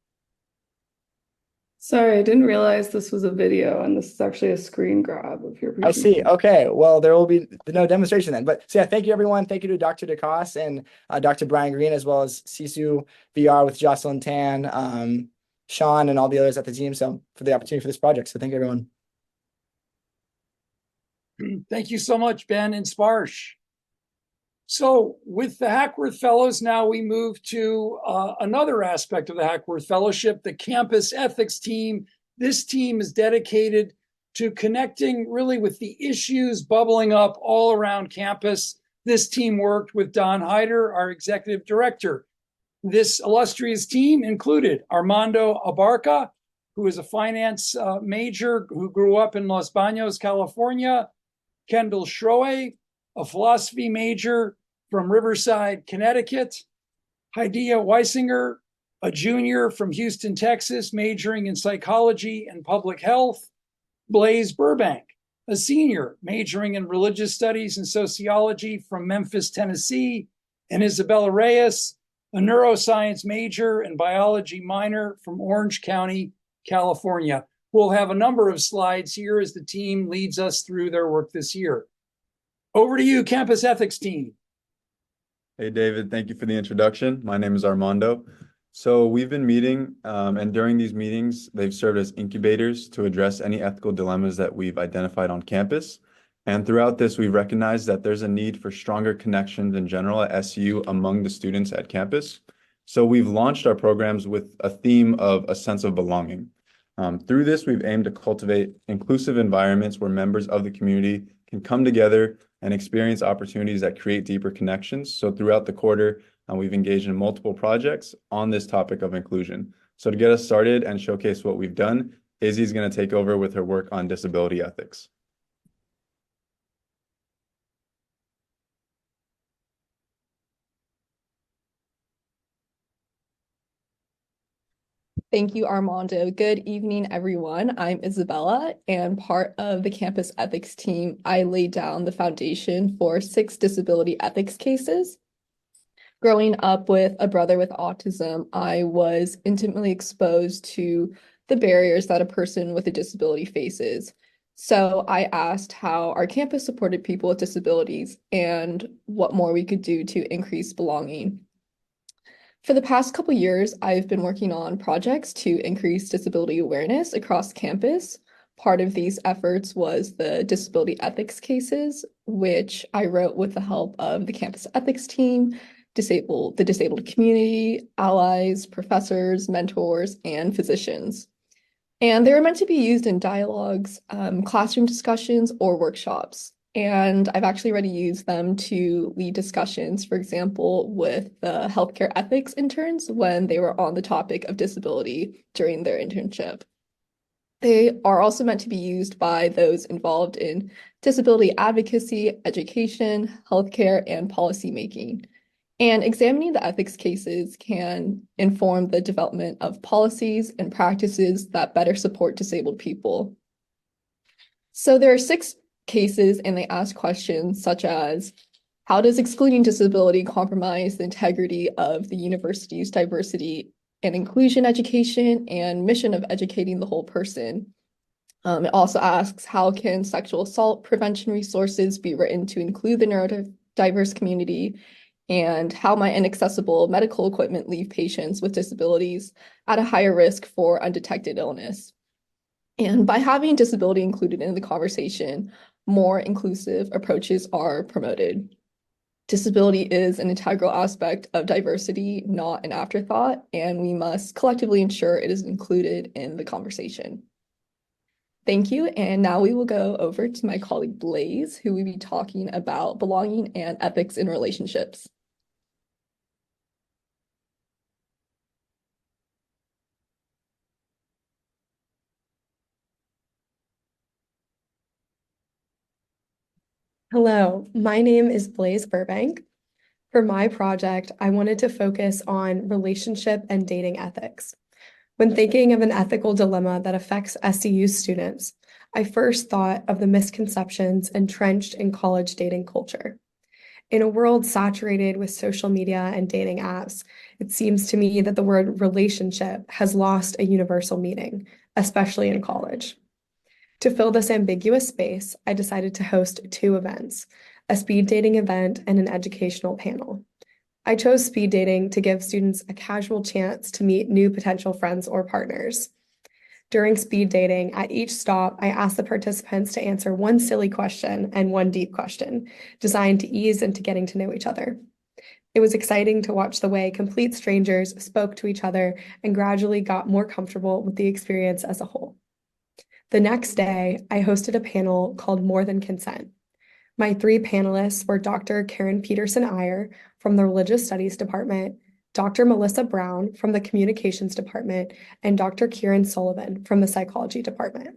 Sorry, I didn't realize this was a video and this is actually a screen grab of your I see. presentation. Okay. Well, there will be no demonstration then. But so yeah, thank you everyone. Thank you to Dr. DeCosse and Dr. Brian Green, as well as Sisu VR with Jocelyn Tan, Sean, and all the others at the team. So for the opportunity for this project. So thank you everyone. Thank you so much, Ben and Sparsh. So with the Hackworth Fellows, now we move to another aspect of the Hackworth Fellowship, the campus ethics team. This team is dedicated to connecting really with the issues bubbling up all around campus. This team worked with Don Hyder, our executive director. This illustrious team included Armando Abarca, who is a finance major who grew up in Los Baños, California, Kendall Schroe, a philosophy major from Riverside, Connecticut, Haidia Weisinger, a junior from Houston, Texas, majoring in psychology and public health, Blaze Burbank, a senior majoring in religious studies and sociology from Memphis, Tennessee, and Isabella Reyes, a neuroscience major and biology minor from Orange County, California. We'll have a number of slides here as the team leads us through their work this year. Over to you, campus ethics team. Hey, David, thank you for the introduction. My name is Armando. So we've been meeting, and during these meetings, they've served as incubators to address any ethical dilemmas that we've identified on campus. And throughout this, we've recognized that there's a need for stronger connections in general at SU among the students at campus. So we've launched our programs with a theme of a sense of belonging. Through this, we've aimed to cultivate inclusive environments where members of the community can come together and experience opportunities that create deeper connections. So throughout the quarter, we've engaged in multiple projects on this topic of inclusion. So to get us started and showcase what we've done, Izzy's going to take over with her work on disability ethics. Thank you, Armando. Good evening, everyone. I'm Isabella, and part of the campus ethics team, I laid down the foundation for 6 disability ethics cases. Growing up with a brother with autism, I was intimately exposed to the barriers that a person with a disability faces. So I asked how our campus supported people with disabilities and what more we could do to increase belonging. For the past couple years, I've been working on projects to increase disability awareness across campus. Part of these efforts was the disability ethics cases, which I wrote with the help of the campus ethics team, the disabled community, allies, professors, mentors, and physicians. And they were meant to be used in dialogues, classroom discussions, or workshops. And I've actually already used them to lead discussions, for example, with the healthcare ethics interns when they were on the topic of disability during their internship. They are also meant to be used by those involved in disability advocacy, education, healthcare, and policymaking. And examining the ethics cases can inform the development of policies and practices that better support disabled people. So there are 6 cases, and they ask questions such as, how does excluding disability compromise the integrity of the university's diversity and inclusion education and mission of educating the whole person? It also asks, how can sexual assault prevention resources be written to include the neurodiverse community? And how might inaccessible medical equipment leave patients with disabilities at a higher risk for undetected illness? And by having disability included in the conversation, more inclusive approaches are promoted. Disability is an integral aspect of diversity, not an afterthought, and we must collectively ensure it is included in the conversation. Thank you, and now we will go over to my colleague Blaze, who will be talking about belonging and ethics in relationships. Hello, my name is Blaze Burbank. For my project, I wanted to focus on relationship and dating ethics. When thinking of an ethical dilemma that affects SCU students, I first thought of the misconceptions entrenched in college dating culture. In a world saturated with social media and dating apps, it seems to me that the word relationship has lost a universal meaning, especially in college. To fill this ambiguous space, I decided to host 2 events, a speed dating event and an educational panel. I chose speed dating to give students a casual chance to meet new potential friends or partners. During speed dating, at each stop, I asked the participants to answer one silly question and one deep question, designed to ease into getting to know each other. It was exciting to watch the way complete strangers spoke to each other and gradually got more comfortable with the experience as a whole. The next day, I hosted a panel called More Than Consent. My 3 panelists were Dr. Karen Peterson-Iyer from the Religious Studies Department, Dr. Melissa Brown from the Communications Department, and Dr. Kieran Sullivan from the Psychology Department.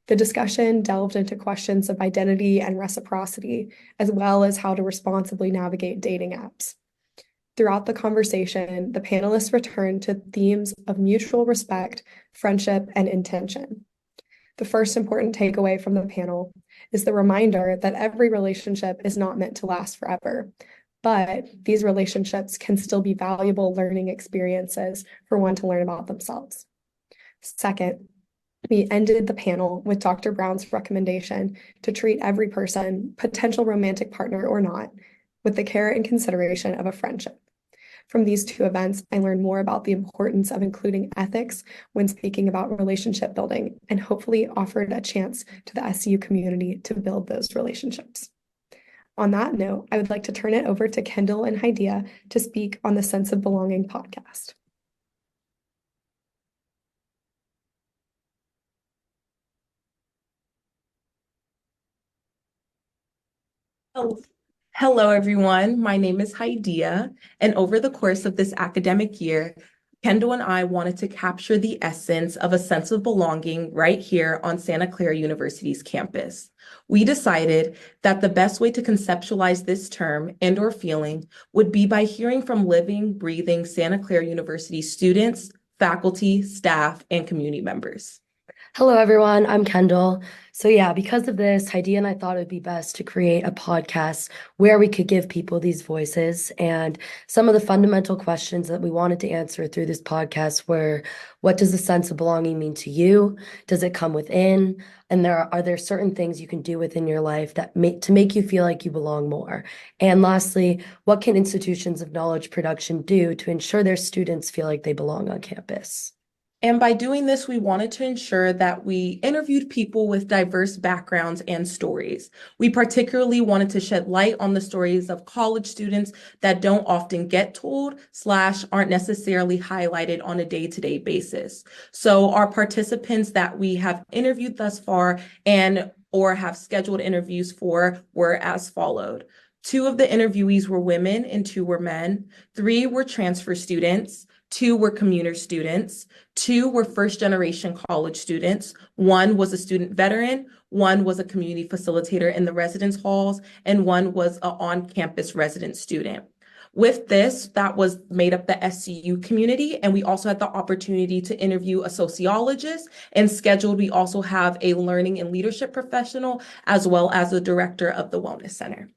The discussion delved into questions of identity and reciprocity, as well as how to responsibly navigate dating apps. Throughout the conversation, the panelists returned to themes of mutual respect, friendship, and intention. The first important takeaway from the panel is the reminder that every relationship is not meant to last forever, but these relationships can still be valuable learning experiences for one to learn about themselves. Second, we ended the panel with Dr. Brown's recommendation to treat every person, potential romantic partner or not, with the care and consideration of a friendship. From these 2 events, I learned more about the importance of including ethics when speaking about relationship building, and hopefully offered a chance to the SCU community to build those relationships. On that note, I would like to turn it over to Kendall and Haidia to speak on the Sense of Belonging podcast. Hello, everyone. My name is Haidia, and over the course of this academic year, Kendall and I wanted to capture the essence of a sense of belonging right here on Santa Clara University's campus. We decided that the best way to conceptualize this term and/or feeling would be by hearing from living, breathing Santa Clara University students, faculty, staff, and community members. Hello, everyone. I'm Kendall. So yeah, because of this, Heidi and I thought it would be best to create a podcast where we could give people these voices. And some of the fundamental questions that we wanted to answer through this podcast were, what does the sense of belonging mean to you? Does it come within? And are there certain things you can do within your life that to make you feel like you belong more? And lastly, what can institutions of knowledge production do to ensure their students feel like they belong on campus? And by doing this, we wanted to ensure that we interviewed people with diverse backgrounds and stories. We particularly wanted to shed light on the stories of college students that don't often get told / aren't necessarily highlighted on a day-to-day basis. So our participants that we have interviewed thus far or have scheduled interviews for were as followed. 2 of the interviewees were women and 2 were men. 3 were transfer students. 2 were commuter students, 2 were first-generation college students, 1 was a student veteran, 1 was a community facilitator in the residence halls, and 1 was an on-campus resident student. With this, that was made up the SCU community, and we also had the opportunity to interview a sociologist, and scheduled we also have a learning and leadership professional as well as the director of the Wellness Center.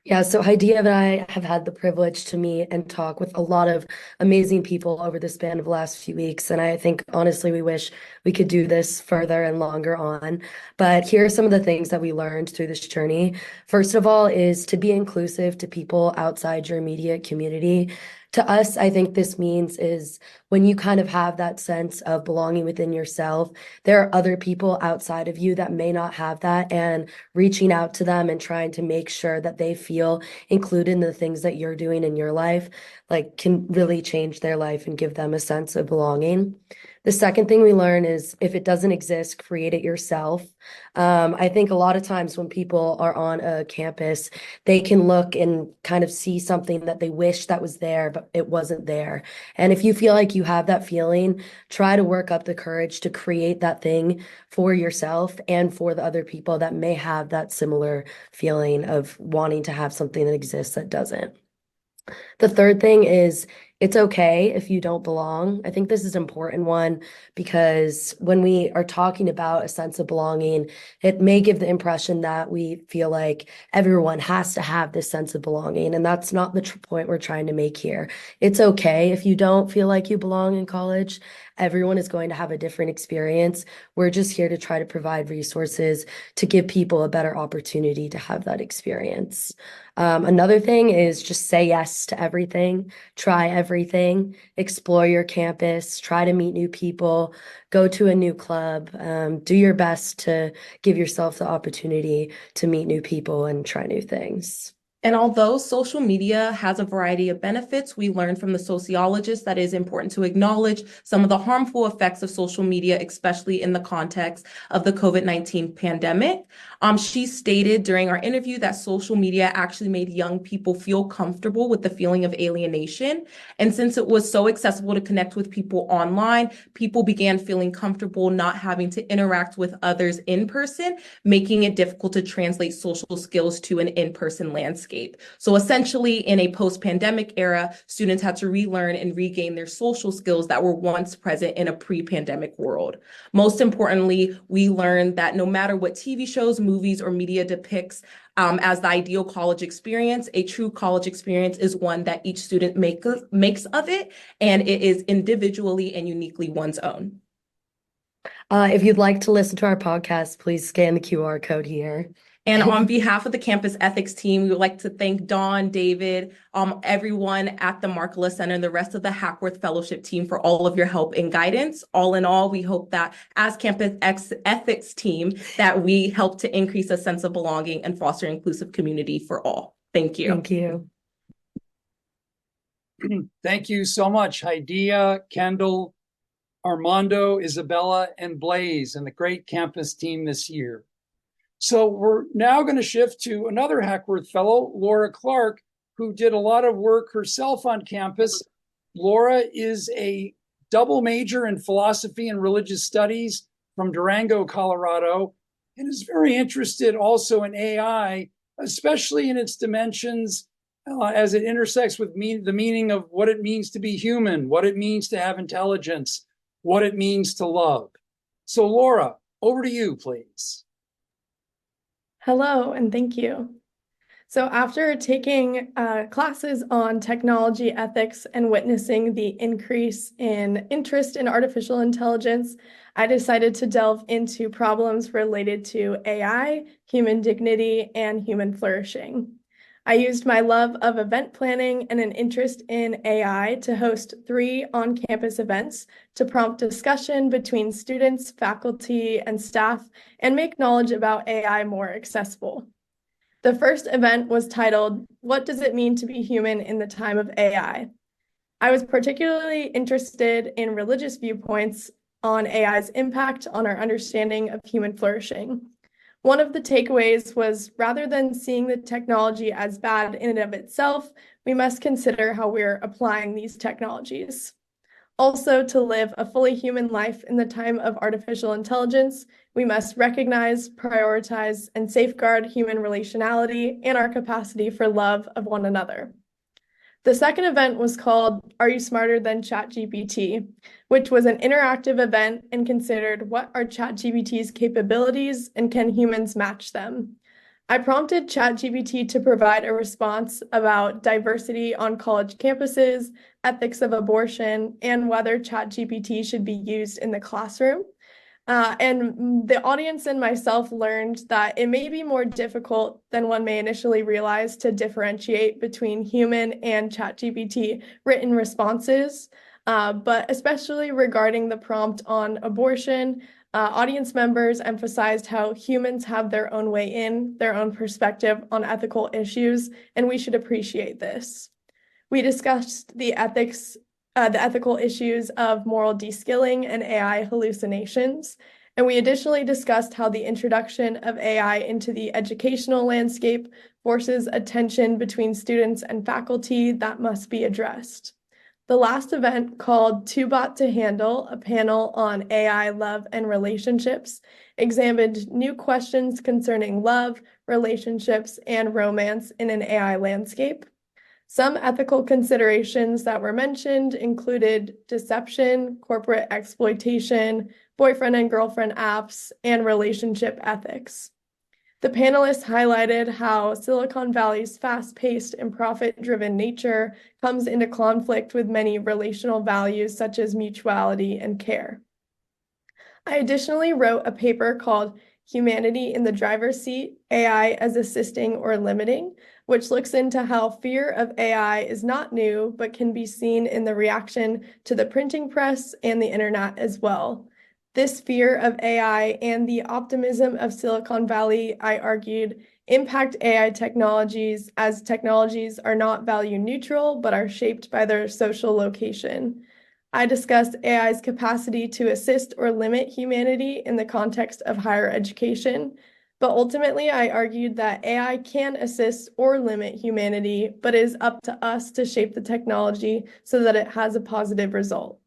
Yeah, so Heidi and I have had the privilege to meet and talk with a lot of amazing people over the span of the last few weeks. And I think honestly, we wish we could do this further and longer on. But here are some of the things that we learned through this journey. First of all, is to be inclusive to people outside your immediate community. To us, I think this means is when you kind of have that sense of belonging within yourself, there are other people outside of you that may not have that, and reaching out to them and trying to make sure that they feel included in the things that you're doing in your life, like can really change their life and give them a sense of belonging. The second thing we learn is if it doesn't exist, create it yourself. I think a lot of times when people are on a campus, they can look and kind of see something that they wish that was there, but it wasn't there. And if you feel like you have that feeling, try to work up the courage to create that thing for yourself and for the other people that may have that similar feeling of wanting to have something that exists that doesn't. The third thing is it's okay if you don't belong. I think this is an important one because when we are talking about a sense of belonging, it may give the impression that we feel like everyone has to have this sense of belonging. And that's not the point we're trying to make here. It's okay if you don't feel like you belong in college. Everyone is going to have a different experience. We're just here to try to provide resources to give people a better opportunity to have that experience. Another thing is just say yes to everything, try everything, explore your campus, try to meet new people, go to a new club, do your best to give yourself the opportunity to meet new people and try new things. And although social media has a variety of benefits, we learned from the sociologist that it is important to acknowledge some of the harmful effects of social media, especially in the context of the COVID-19 pandemic. She stated during our interview that social media actually made young people feel comfortable with the feeling of alienation. And since it was so accessible to connect with people online, people began feeling comfortable not having to interact with others in person, making it difficult to translate social skills to an in-person landscape. So essentially, in a post-pandemic era, students had to relearn and regain their social skills that were once present in a pre-pandemic world. Most importantly, we learned that no matter what TV shows, movies, or media depicts as the ideal college experience, a true college experience is one that each student makes of it, and it is individually and uniquely one's own. If you'd like to listen to our podcast, please scan the QR code here. And on behalf of the campus ethics team, we would like to thank Dawn, David, everyone at the Markkula Center, and the rest of the Hackworth Fellowship team for all of your help and guidance. All in all, we hope that as campus ethics team, that we help to increase a sense of belonging and foster inclusive community for all. Thank you. Thank you. Thank you so much, Haidia, Kendall, Armando, Isabella, and Blaze, and the great campus team this year. So we're now going to shift to another Hackworth Fellow, Laura Clark, who did a lot of work herself on campus. Laura is a double major in philosophy and religious studies from Durango, Colorado, and is very interested also in AI, especially in its dimensions as it intersects with the meaning of what it means to be human, what it means to have intelligence, what it means to love. So Laura, over to you, please. Hello, and thank you. So after taking classes on technology ethics and witnessing the increase in interest in artificial intelligence, I decided to delve into problems related to AI, human dignity, and human flourishing. I used my love of event planning and an interest in AI to host 3 on-campus events to prompt discussion between students, faculty, and staff, and make knowledge about AI more accessible. The first event was titled, "What Does It Mean to Be Human in the Time of AI?" I was particularly interested in religious viewpoints on AI's impact on our understanding of human flourishing. One of the takeaways was rather than seeing the technology as bad in and of itself, we must consider how we're applying these technologies. Also, to live a fully human life in the time of artificial intelligence, we must recognize, prioritize, and safeguard human relationality and our capacity for love of one another. The second event was called Are You Smarter Than ChatGPT, which was an interactive event and considered what are ChatGPT's capabilities and can humans match them? I prompted ChatGPT to provide a response about diversity on college campuses, ethics of abortion, and whether ChatGPT should be used in the classroom. And the audience and myself learned that it may be more difficult than one may initially realize to differentiate between human and ChatGPT written responses. But especially regarding the prompt on abortion, audience members emphasized how humans have their own way in, their own perspective on ethical issues, and we should appreciate this. We discussed the ethical issues of moral de-skilling and AI hallucinations. And we additionally discussed how the introduction of AI into the educational landscape forces a tension between students and faculty that must be addressed. The last event, called Too Bot to Handle, a panel on AI, love, and relationships, examined new questions concerning love, relationships, and romance in an AI landscape. Some ethical considerations that were mentioned included deception, corporate exploitation, boyfriend and girlfriend apps, and relationship ethics. The panelists highlighted how Silicon Valley's fast-paced and profit-driven nature comes into conflict with many relational values such as mutuality and care. I additionally wrote a paper called Humanity in the Driver's Seat, AI as Assisting or Limiting, which looks into how fear of AI is not new, but can be seen in the reaction to the printing press and the internet as well. This fear of AI and the optimism of Silicon Valley, I argued, impact AI technologies as technologies are not value neutral, but are shaped by their social location. I discussed AI's capacity to assist or limit humanity in the context of higher education, but ultimately I argued that AI can assist or limit humanity, but it is up to us to shape the technology so that it has a positive result.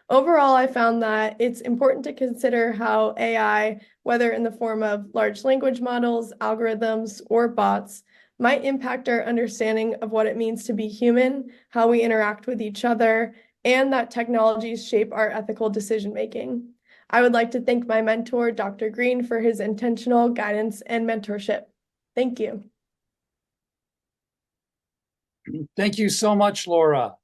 Overall, I found that it's important to consider how AI, whether in the form of large language models, algorithms, or bots, might impact our understanding of what it means to be human, how we interact with each other, and that technologies shape our ethical decision-making. I would like to thank my mentor, Dr. Green, for his intentional guidance and mentorship. Thank you. Thank you so much, Laura.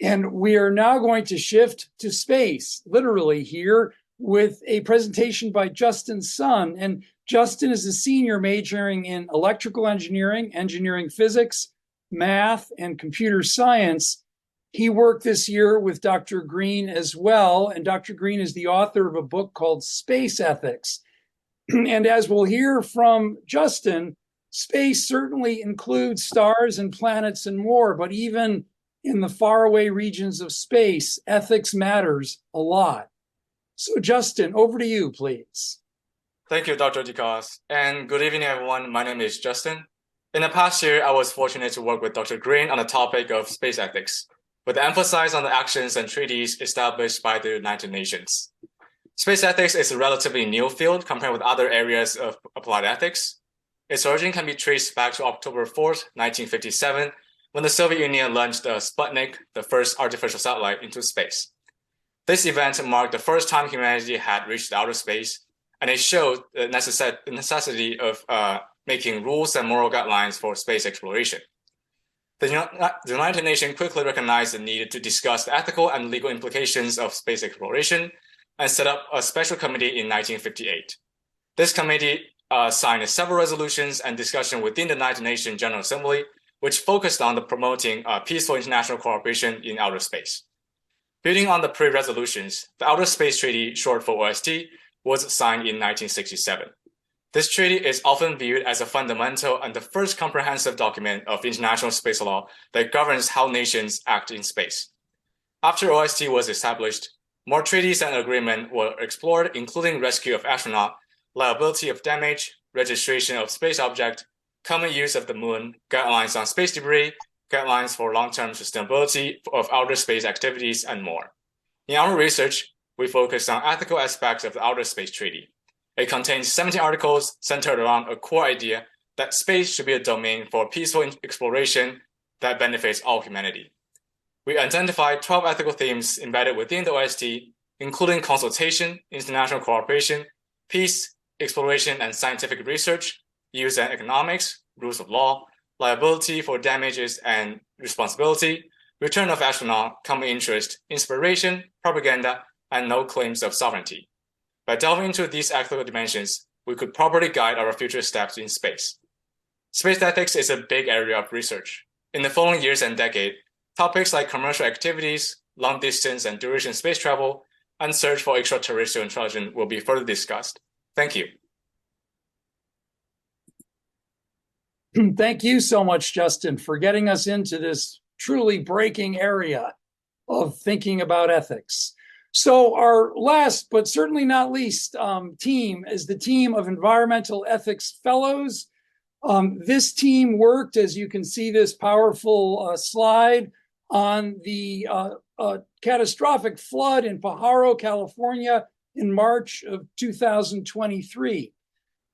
And we are now going to shift to space, literally here, with a presentation by Justin Sun. And Justin is a senior majoring in electrical engineering, engineering physics, math, and computer science. He worked this year with Dr. Green as well, and Dr. Green is the author of a book called Space Ethics. And as we'll hear from Justin, space certainly includes stars and planets and more, but even in the faraway regions of space, ethics matters a lot. So Justin, over to you, please. Thank you, Dr. DeCosse, and good evening, everyone. My name is Justin. In the past year, I was fortunate to work with Dr. Green on the topic of space ethics, with emphasis on the actions and treaties established by the United Nations. Space ethics is a relatively new field compared with other areas of applied ethics. Its origin can be traced back to October 4th, 1957, when the Soviet Union launched the Sputnik, the first artificial satellite, into space. This event marked the first time humanity had reached outer space, and it showed the necessity of making rules and moral guidelines for space exploration. The United Nations quickly recognized the need to discuss the ethical and legal implications of space exploration and set up a special committee in 1958. This committee signed several resolutions and discussion within the United Nations General Assembly, which focused on promoting peaceful international cooperation in outer space. Building on the pre-resolutions, the Outer Space Treaty, short for OST, was signed in 1967. This treaty is often viewed as a fundamental and the first comprehensive document of international space law that governs how nations act in space. After OST was established, more treaties and agreements were explored, including rescue of astronaut, liability of damage, registration of space object, common use of the moon, guidelines on space debris, guidelines for long-term sustainability of outer space activities, and more. In our research, we focused on ethical aspects of the Outer Space Treaty. It contains 17 articles centered around a core idea that space should be a domain for peaceful exploration, that benefits all humanity. We identified 12 ethical themes embedded within the OST, including consultation, international cooperation, peace, exploration and scientific research, use and economics, rules of law, liability for damages and responsibility, return of astronaut, common interest, inspiration, propaganda, and no claims of sovereignty. By delving into these ethical dimensions, we could properly guide our future steps in space. Space ethics is a big area of research. In the following years and decade, topics like commercial activities, long distance and duration space travel, and search for extraterrestrial intelligence will be further discussed. Thank you. Thank you so much, Justin, for getting us into this truly breaking area of thinking about ethics. So our last, but certainly not least, team is the team of Environmental Ethics Fellows. This team worked, as you can see this powerful slide, on the catastrophic flood in Pajaro, California in March of 2023.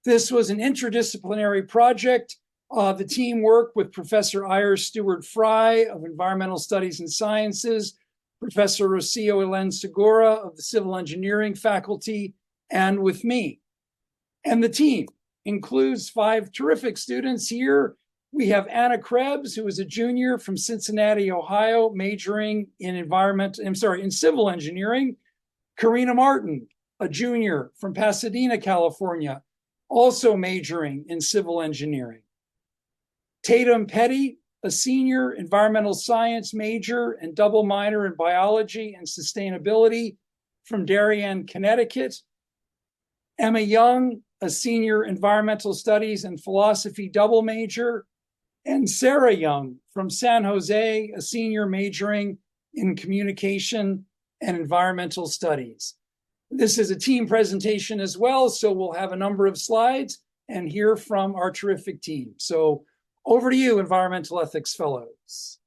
This was an interdisciplinary project. The team worked with Professor Ayers Stewart Fry of Environmental Studies and Sciences, Professor Rocio Elen Segura of the Civil Engineering faculty, and with me. And the team includes 5 terrific students here. We have Anna Krebs, who is a junior from Cincinnati, Ohio, majoring in civil engineering. Karina Martin, a junior from Pasadena, California, also majoring in civil engineering. Tatum Petty, a senior environmental science major and double minor in biology and sustainability from Darien, Connecticut. Emma Young, a senior environmental studies and philosophy double major. And Sarah Young from San Jose, a senior majoring in communication and environmental studies. This is a team presentation as well, so we'll have a number of slides and hear from our terrific team. So over to you, Environmental Ethics Fellows.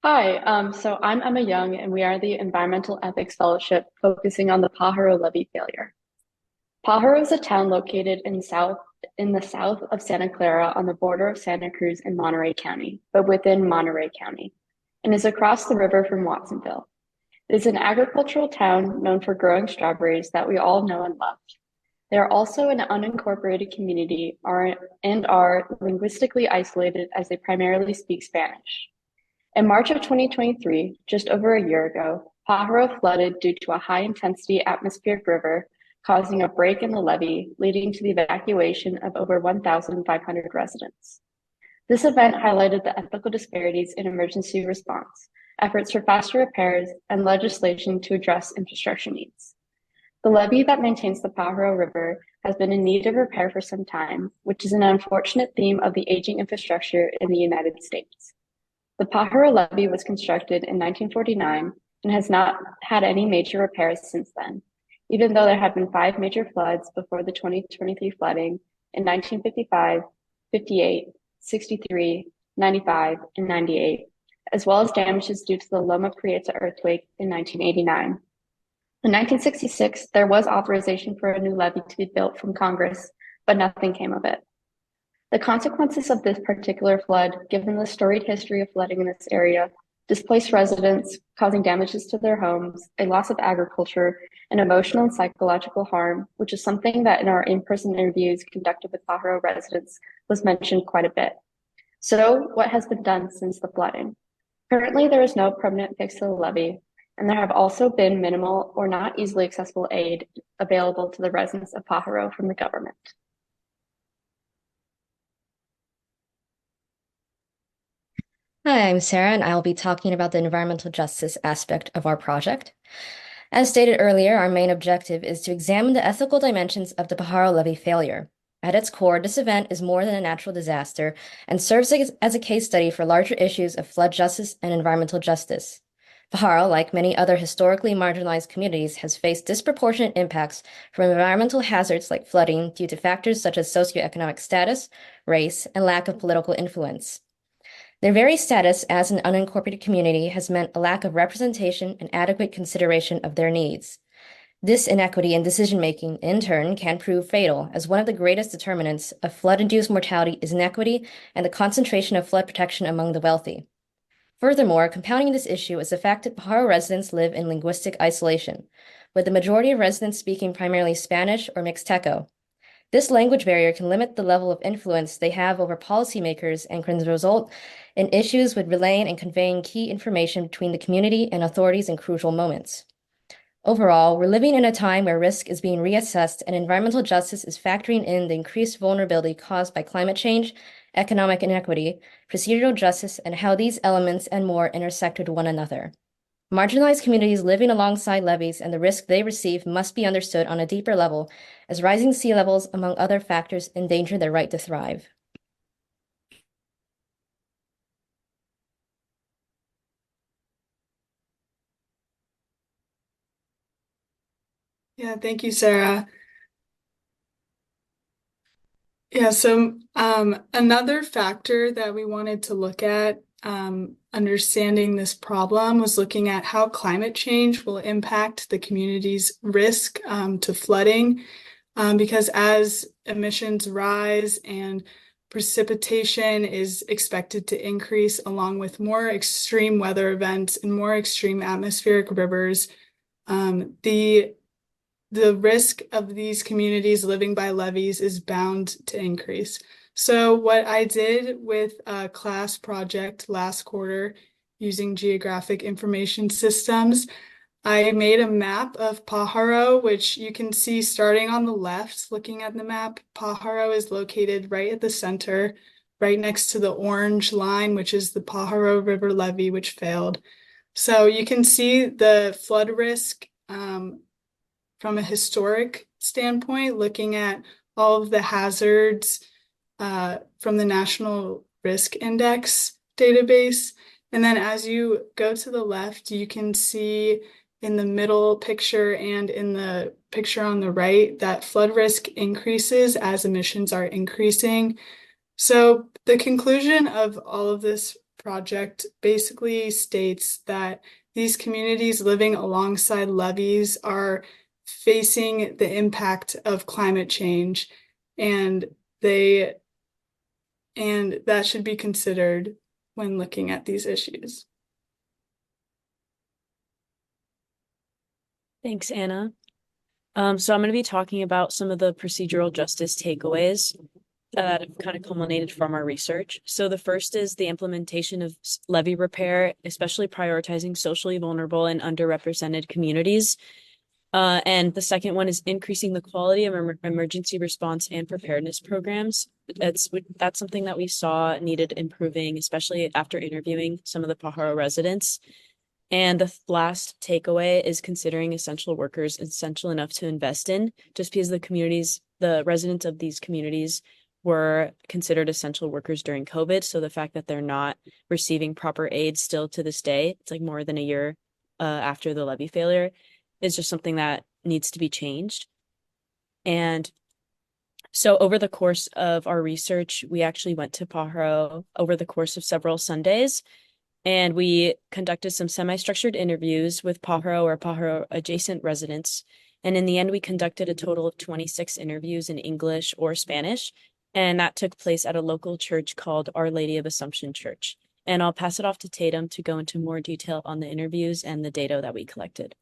Hi, so I'm Emma Young, and we are the Environmental Ethics Fellowship focusing on the Pajaro levee failure. Pajaro is a town located in the south of Santa Clara on the border of Santa Cruz and Monterey County, but within Monterey County, and is across the river from Watsonville. It is an agricultural town known for growing strawberries that we all know and love. They are also an unincorporated community and are linguistically isolated as they primarily speak Spanish. In March of 2023, just over a year ago, Pajaro flooded due to a high-intensity atmospheric river causing a break in the levee, leading to the evacuation of over 1,500 residents. This event highlighted the ethical disparities in emergency response, efforts for faster repairs, and legislation to address infrastructure needs. The levee that maintains the Pajaro River has been in need of repair for some time, which is an unfortunate theme of the aging infrastructure in the United States. The Pajaro levee was constructed in 1949 and has not had any major repairs since then, even though there have been 5 major floods before the 2023 flooding in 1955, 58, 63, 95, and 98, as well as damages due to the Loma Prieta earthquake in 1989. In 1966, there was authorization for a new levee to be built from Congress, but nothing came of it. The consequences of this particular flood, given the storied history of flooding in this area, displaced residents, causing damages to their homes, a loss of agriculture, and emotional and psychological harm, which is something that in our in-person interviews conducted with Pajaro residents was mentioned quite a bit. So what has been done since the flooding? Currently, there is no permanent fix to the levee, and there have also been minimal or not easily accessible aid available to the residents of Pajaro from the government. Hi, I'm Sarah, and I'll be talking about the environmental justice aspect of our project. As stated earlier, our main objective is to examine the ethical dimensions of the Pajaro levee failure. At its core, this event is more than a natural disaster and serves as a case study for larger issues of flood justice and environmental justice. Pajaro, like many other historically marginalized communities, has faced disproportionate impacts from environmental hazards like flooding due to factors such as socioeconomic status, race, and lack of political influence. Their very status as an unincorporated community has meant a lack of representation and adequate consideration of their needs. This inequity in decision-making, in turn, can prove fatal, as one of the greatest determinants of flood-induced mortality is inequity and the concentration of flood protection among the wealthy. Furthermore, compounding this issue is the fact that Pajaro residents live in linguistic isolation, with the majority of residents speaking primarily Spanish or Mixteco. This language barrier can limit the level of influence they have over policymakers and can result in issues with relaying and conveying key information between the community and authorities in crucial moments. Overall, we're living in a time where risk is being reassessed and environmental justice is factoring in the increased vulnerability caused by climate change, economic inequity, procedural justice, and how these elements and more intersect with one another. Marginalized communities living alongside levees and the risk they receive must be understood on a deeper level, as rising sea levels, among other factors, endanger their right to thrive. Yeah, thank you, Sarah. Yeah, so another factor that we wanted to look at understanding this problem was looking at how climate change will impact the community's risk to flooding, because as emissions rise and precipitation is expected to increase along with more extreme weather events and more extreme atmospheric rivers, the risk of these communities living by levees is bound to increase. So what I did with a class project last quarter using geographic information systems, I made a map of Pajaro, which you can see starting on the left, looking at the map. Pajaro is located right at the center, right next to the orange line, which is the Pajaro River levee, which failed. So you can see the flood risk from a historic standpoint, looking at all of the hazards from the National Risk Index database. And then as you go to the left, you can see in the middle picture and in the picture on the right that flood risk increases as emissions are increasing. So the conclusion of all of this project basically states that these communities living alongside levees are facing the impact of climate change, and that should be considered when looking at these issues. Thanks, Anna. So I'm going to be talking about some of the procedural justice takeaways that have kind of culminated from our research. So the first is the implementation of levee repair, especially prioritizing socially vulnerable and underrepresented communities. And the second one is increasing the quality of emergency response and preparedness programs. That's something that we saw needed improving, especially after interviewing some of the Pajaro residents. And the last takeaway is considering essential workers essential enough to invest in, just because the residents of these communities were considered essential workers during COVID. So the fact that they're not receiving proper aid still to this day, it's like more than a year after the levee failure, is just something that needs to be changed. And so over the course of our research, we actually went to Pajaro over the course of several Sundays, and we conducted some semi-structured interviews with Pajaro or Pajaro adjacent residents. And in the end, we conducted a total of 26 interviews in English or Spanish, and that took place at a local church called Our Lady of Assumption Church. And I'll pass it off to Tatum to go into more detail on the interviews and the data that we collected.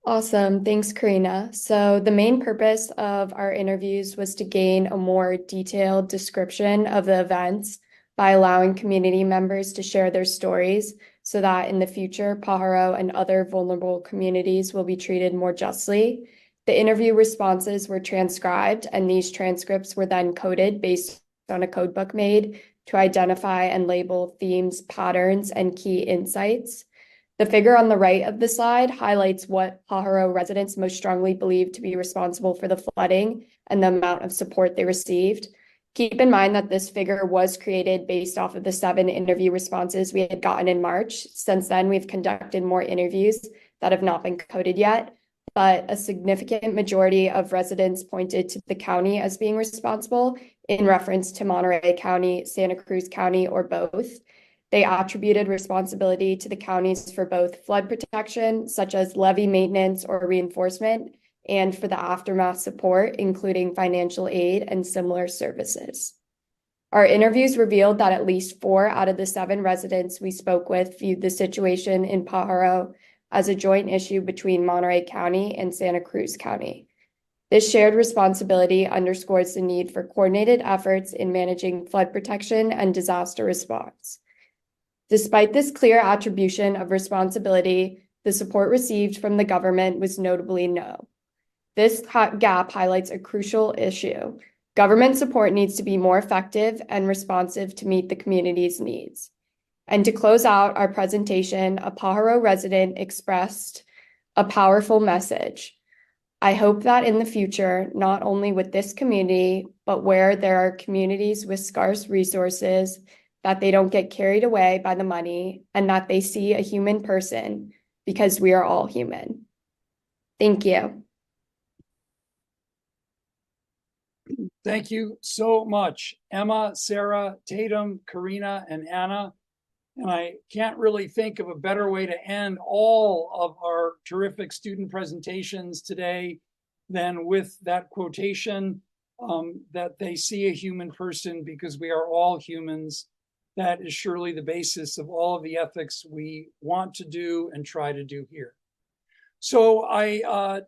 Awesome. Thanks, Karina. So the main purpose of our interviews was to gain a more detailed description of the events by allowing community members to share their stories so that in the future, Pajaro and other vulnerable communities will be treated more justly. The interview responses were transcribed, and these transcripts were then coded based on a codebook made to identify and label themes, patterns, and key insights. The figure on the right of the slide highlights what Pajaro residents most strongly believe to be responsible for the flooding and the amount of support they received. Keep in mind that this figure was created based off of the 7 interview responses we had gotten in March. Since then, we've conducted more interviews that have not been coded yet, but a significant majority of residents pointed to the county as being responsible in reference to Monterey County, Santa Cruz County, or both. They attributed responsibility to the counties for both flood protection, such as levee maintenance or reinforcement, and for the aftermath support, including financial aid and similar services. Our interviews revealed that at least 4 out of the 7 residents we spoke with viewed the situation in Pajaro as a joint issue between Monterey County and Santa Cruz County. This shared responsibility underscores the need for coordinated efforts in managing flood protection and disaster response. Despite this clear attribution of responsibility, the support received from the government was notably no. This gap highlights a crucial issue. Government support needs to be more effective and responsive to meet the community's needs. And to close out our presentation, a Pajaro resident expressed a powerful message. I hope that in the future, not only with this community, but where there are communities with scarce resources, that they don't get carried away by the money and that they see a human person because we are all human. Thank you. Thank you so much, Emma, Sarah, Tatum, Karina, and Anna. And I can't really think of a better way to end all of our terrific student presentations today than with that quotation, that they see a human person because we are all humans. That is surely the basis of all of the ethics we want to do and try to do here. So I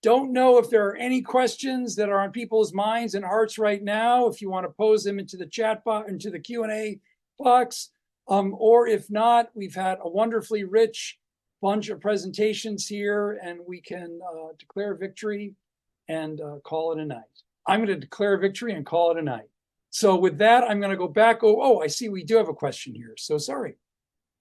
don't know if there are any questions that are on people's minds and hearts right now. If you want to pose them into the chat box, into the Q&A box, or if not, we've had a wonderfully rich bunch of presentations here, and we can declare victory and call it a night. I'm going to declare victory and call it a night. So with that, I'm going to go back. Oh, I see we do have a question here. So sorry.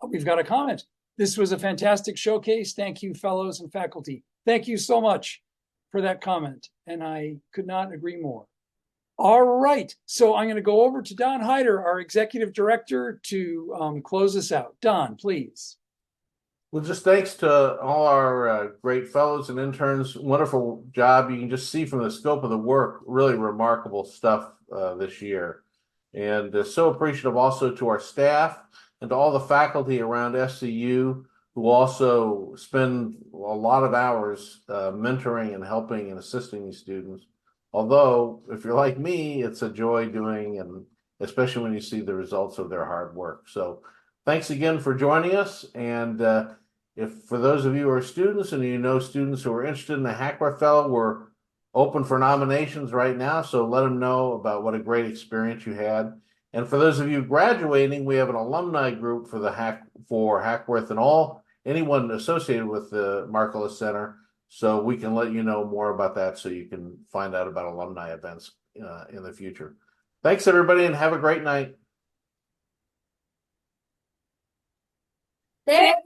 Oh, we've got a comment. This was a fantastic showcase. Thank you, fellows and faculty. Thank you so much for that comment. And I could not agree more. All right. So I'm going to go over to Don Hyder, our executive director, to close us out. Don, please. Well, just thanks to all our great fellows and interns. Wonderful job. You can just see from the scope of the work, really remarkable stuff this year. And so appreciative also to our staff and to all the faculty around SCU who also spend a lot of hours mentoring and helping and assisting these students. Although, if you're like me, it's a joy doing, and especially when you see the results of their hard work. So thanks again for joining us. And if for those of you who are students and you know students who are interested in the Hackworth Fellow, we're open for nominations right now. So let them know about what a great experience you had. And for those of you graduating, we have an alumni group for the Hackworth and anyone associated with the Markkula Center. So we can let you know more about that so you can find out about alumni events in the future. Thanks, everybody, and have a great night. Thanks.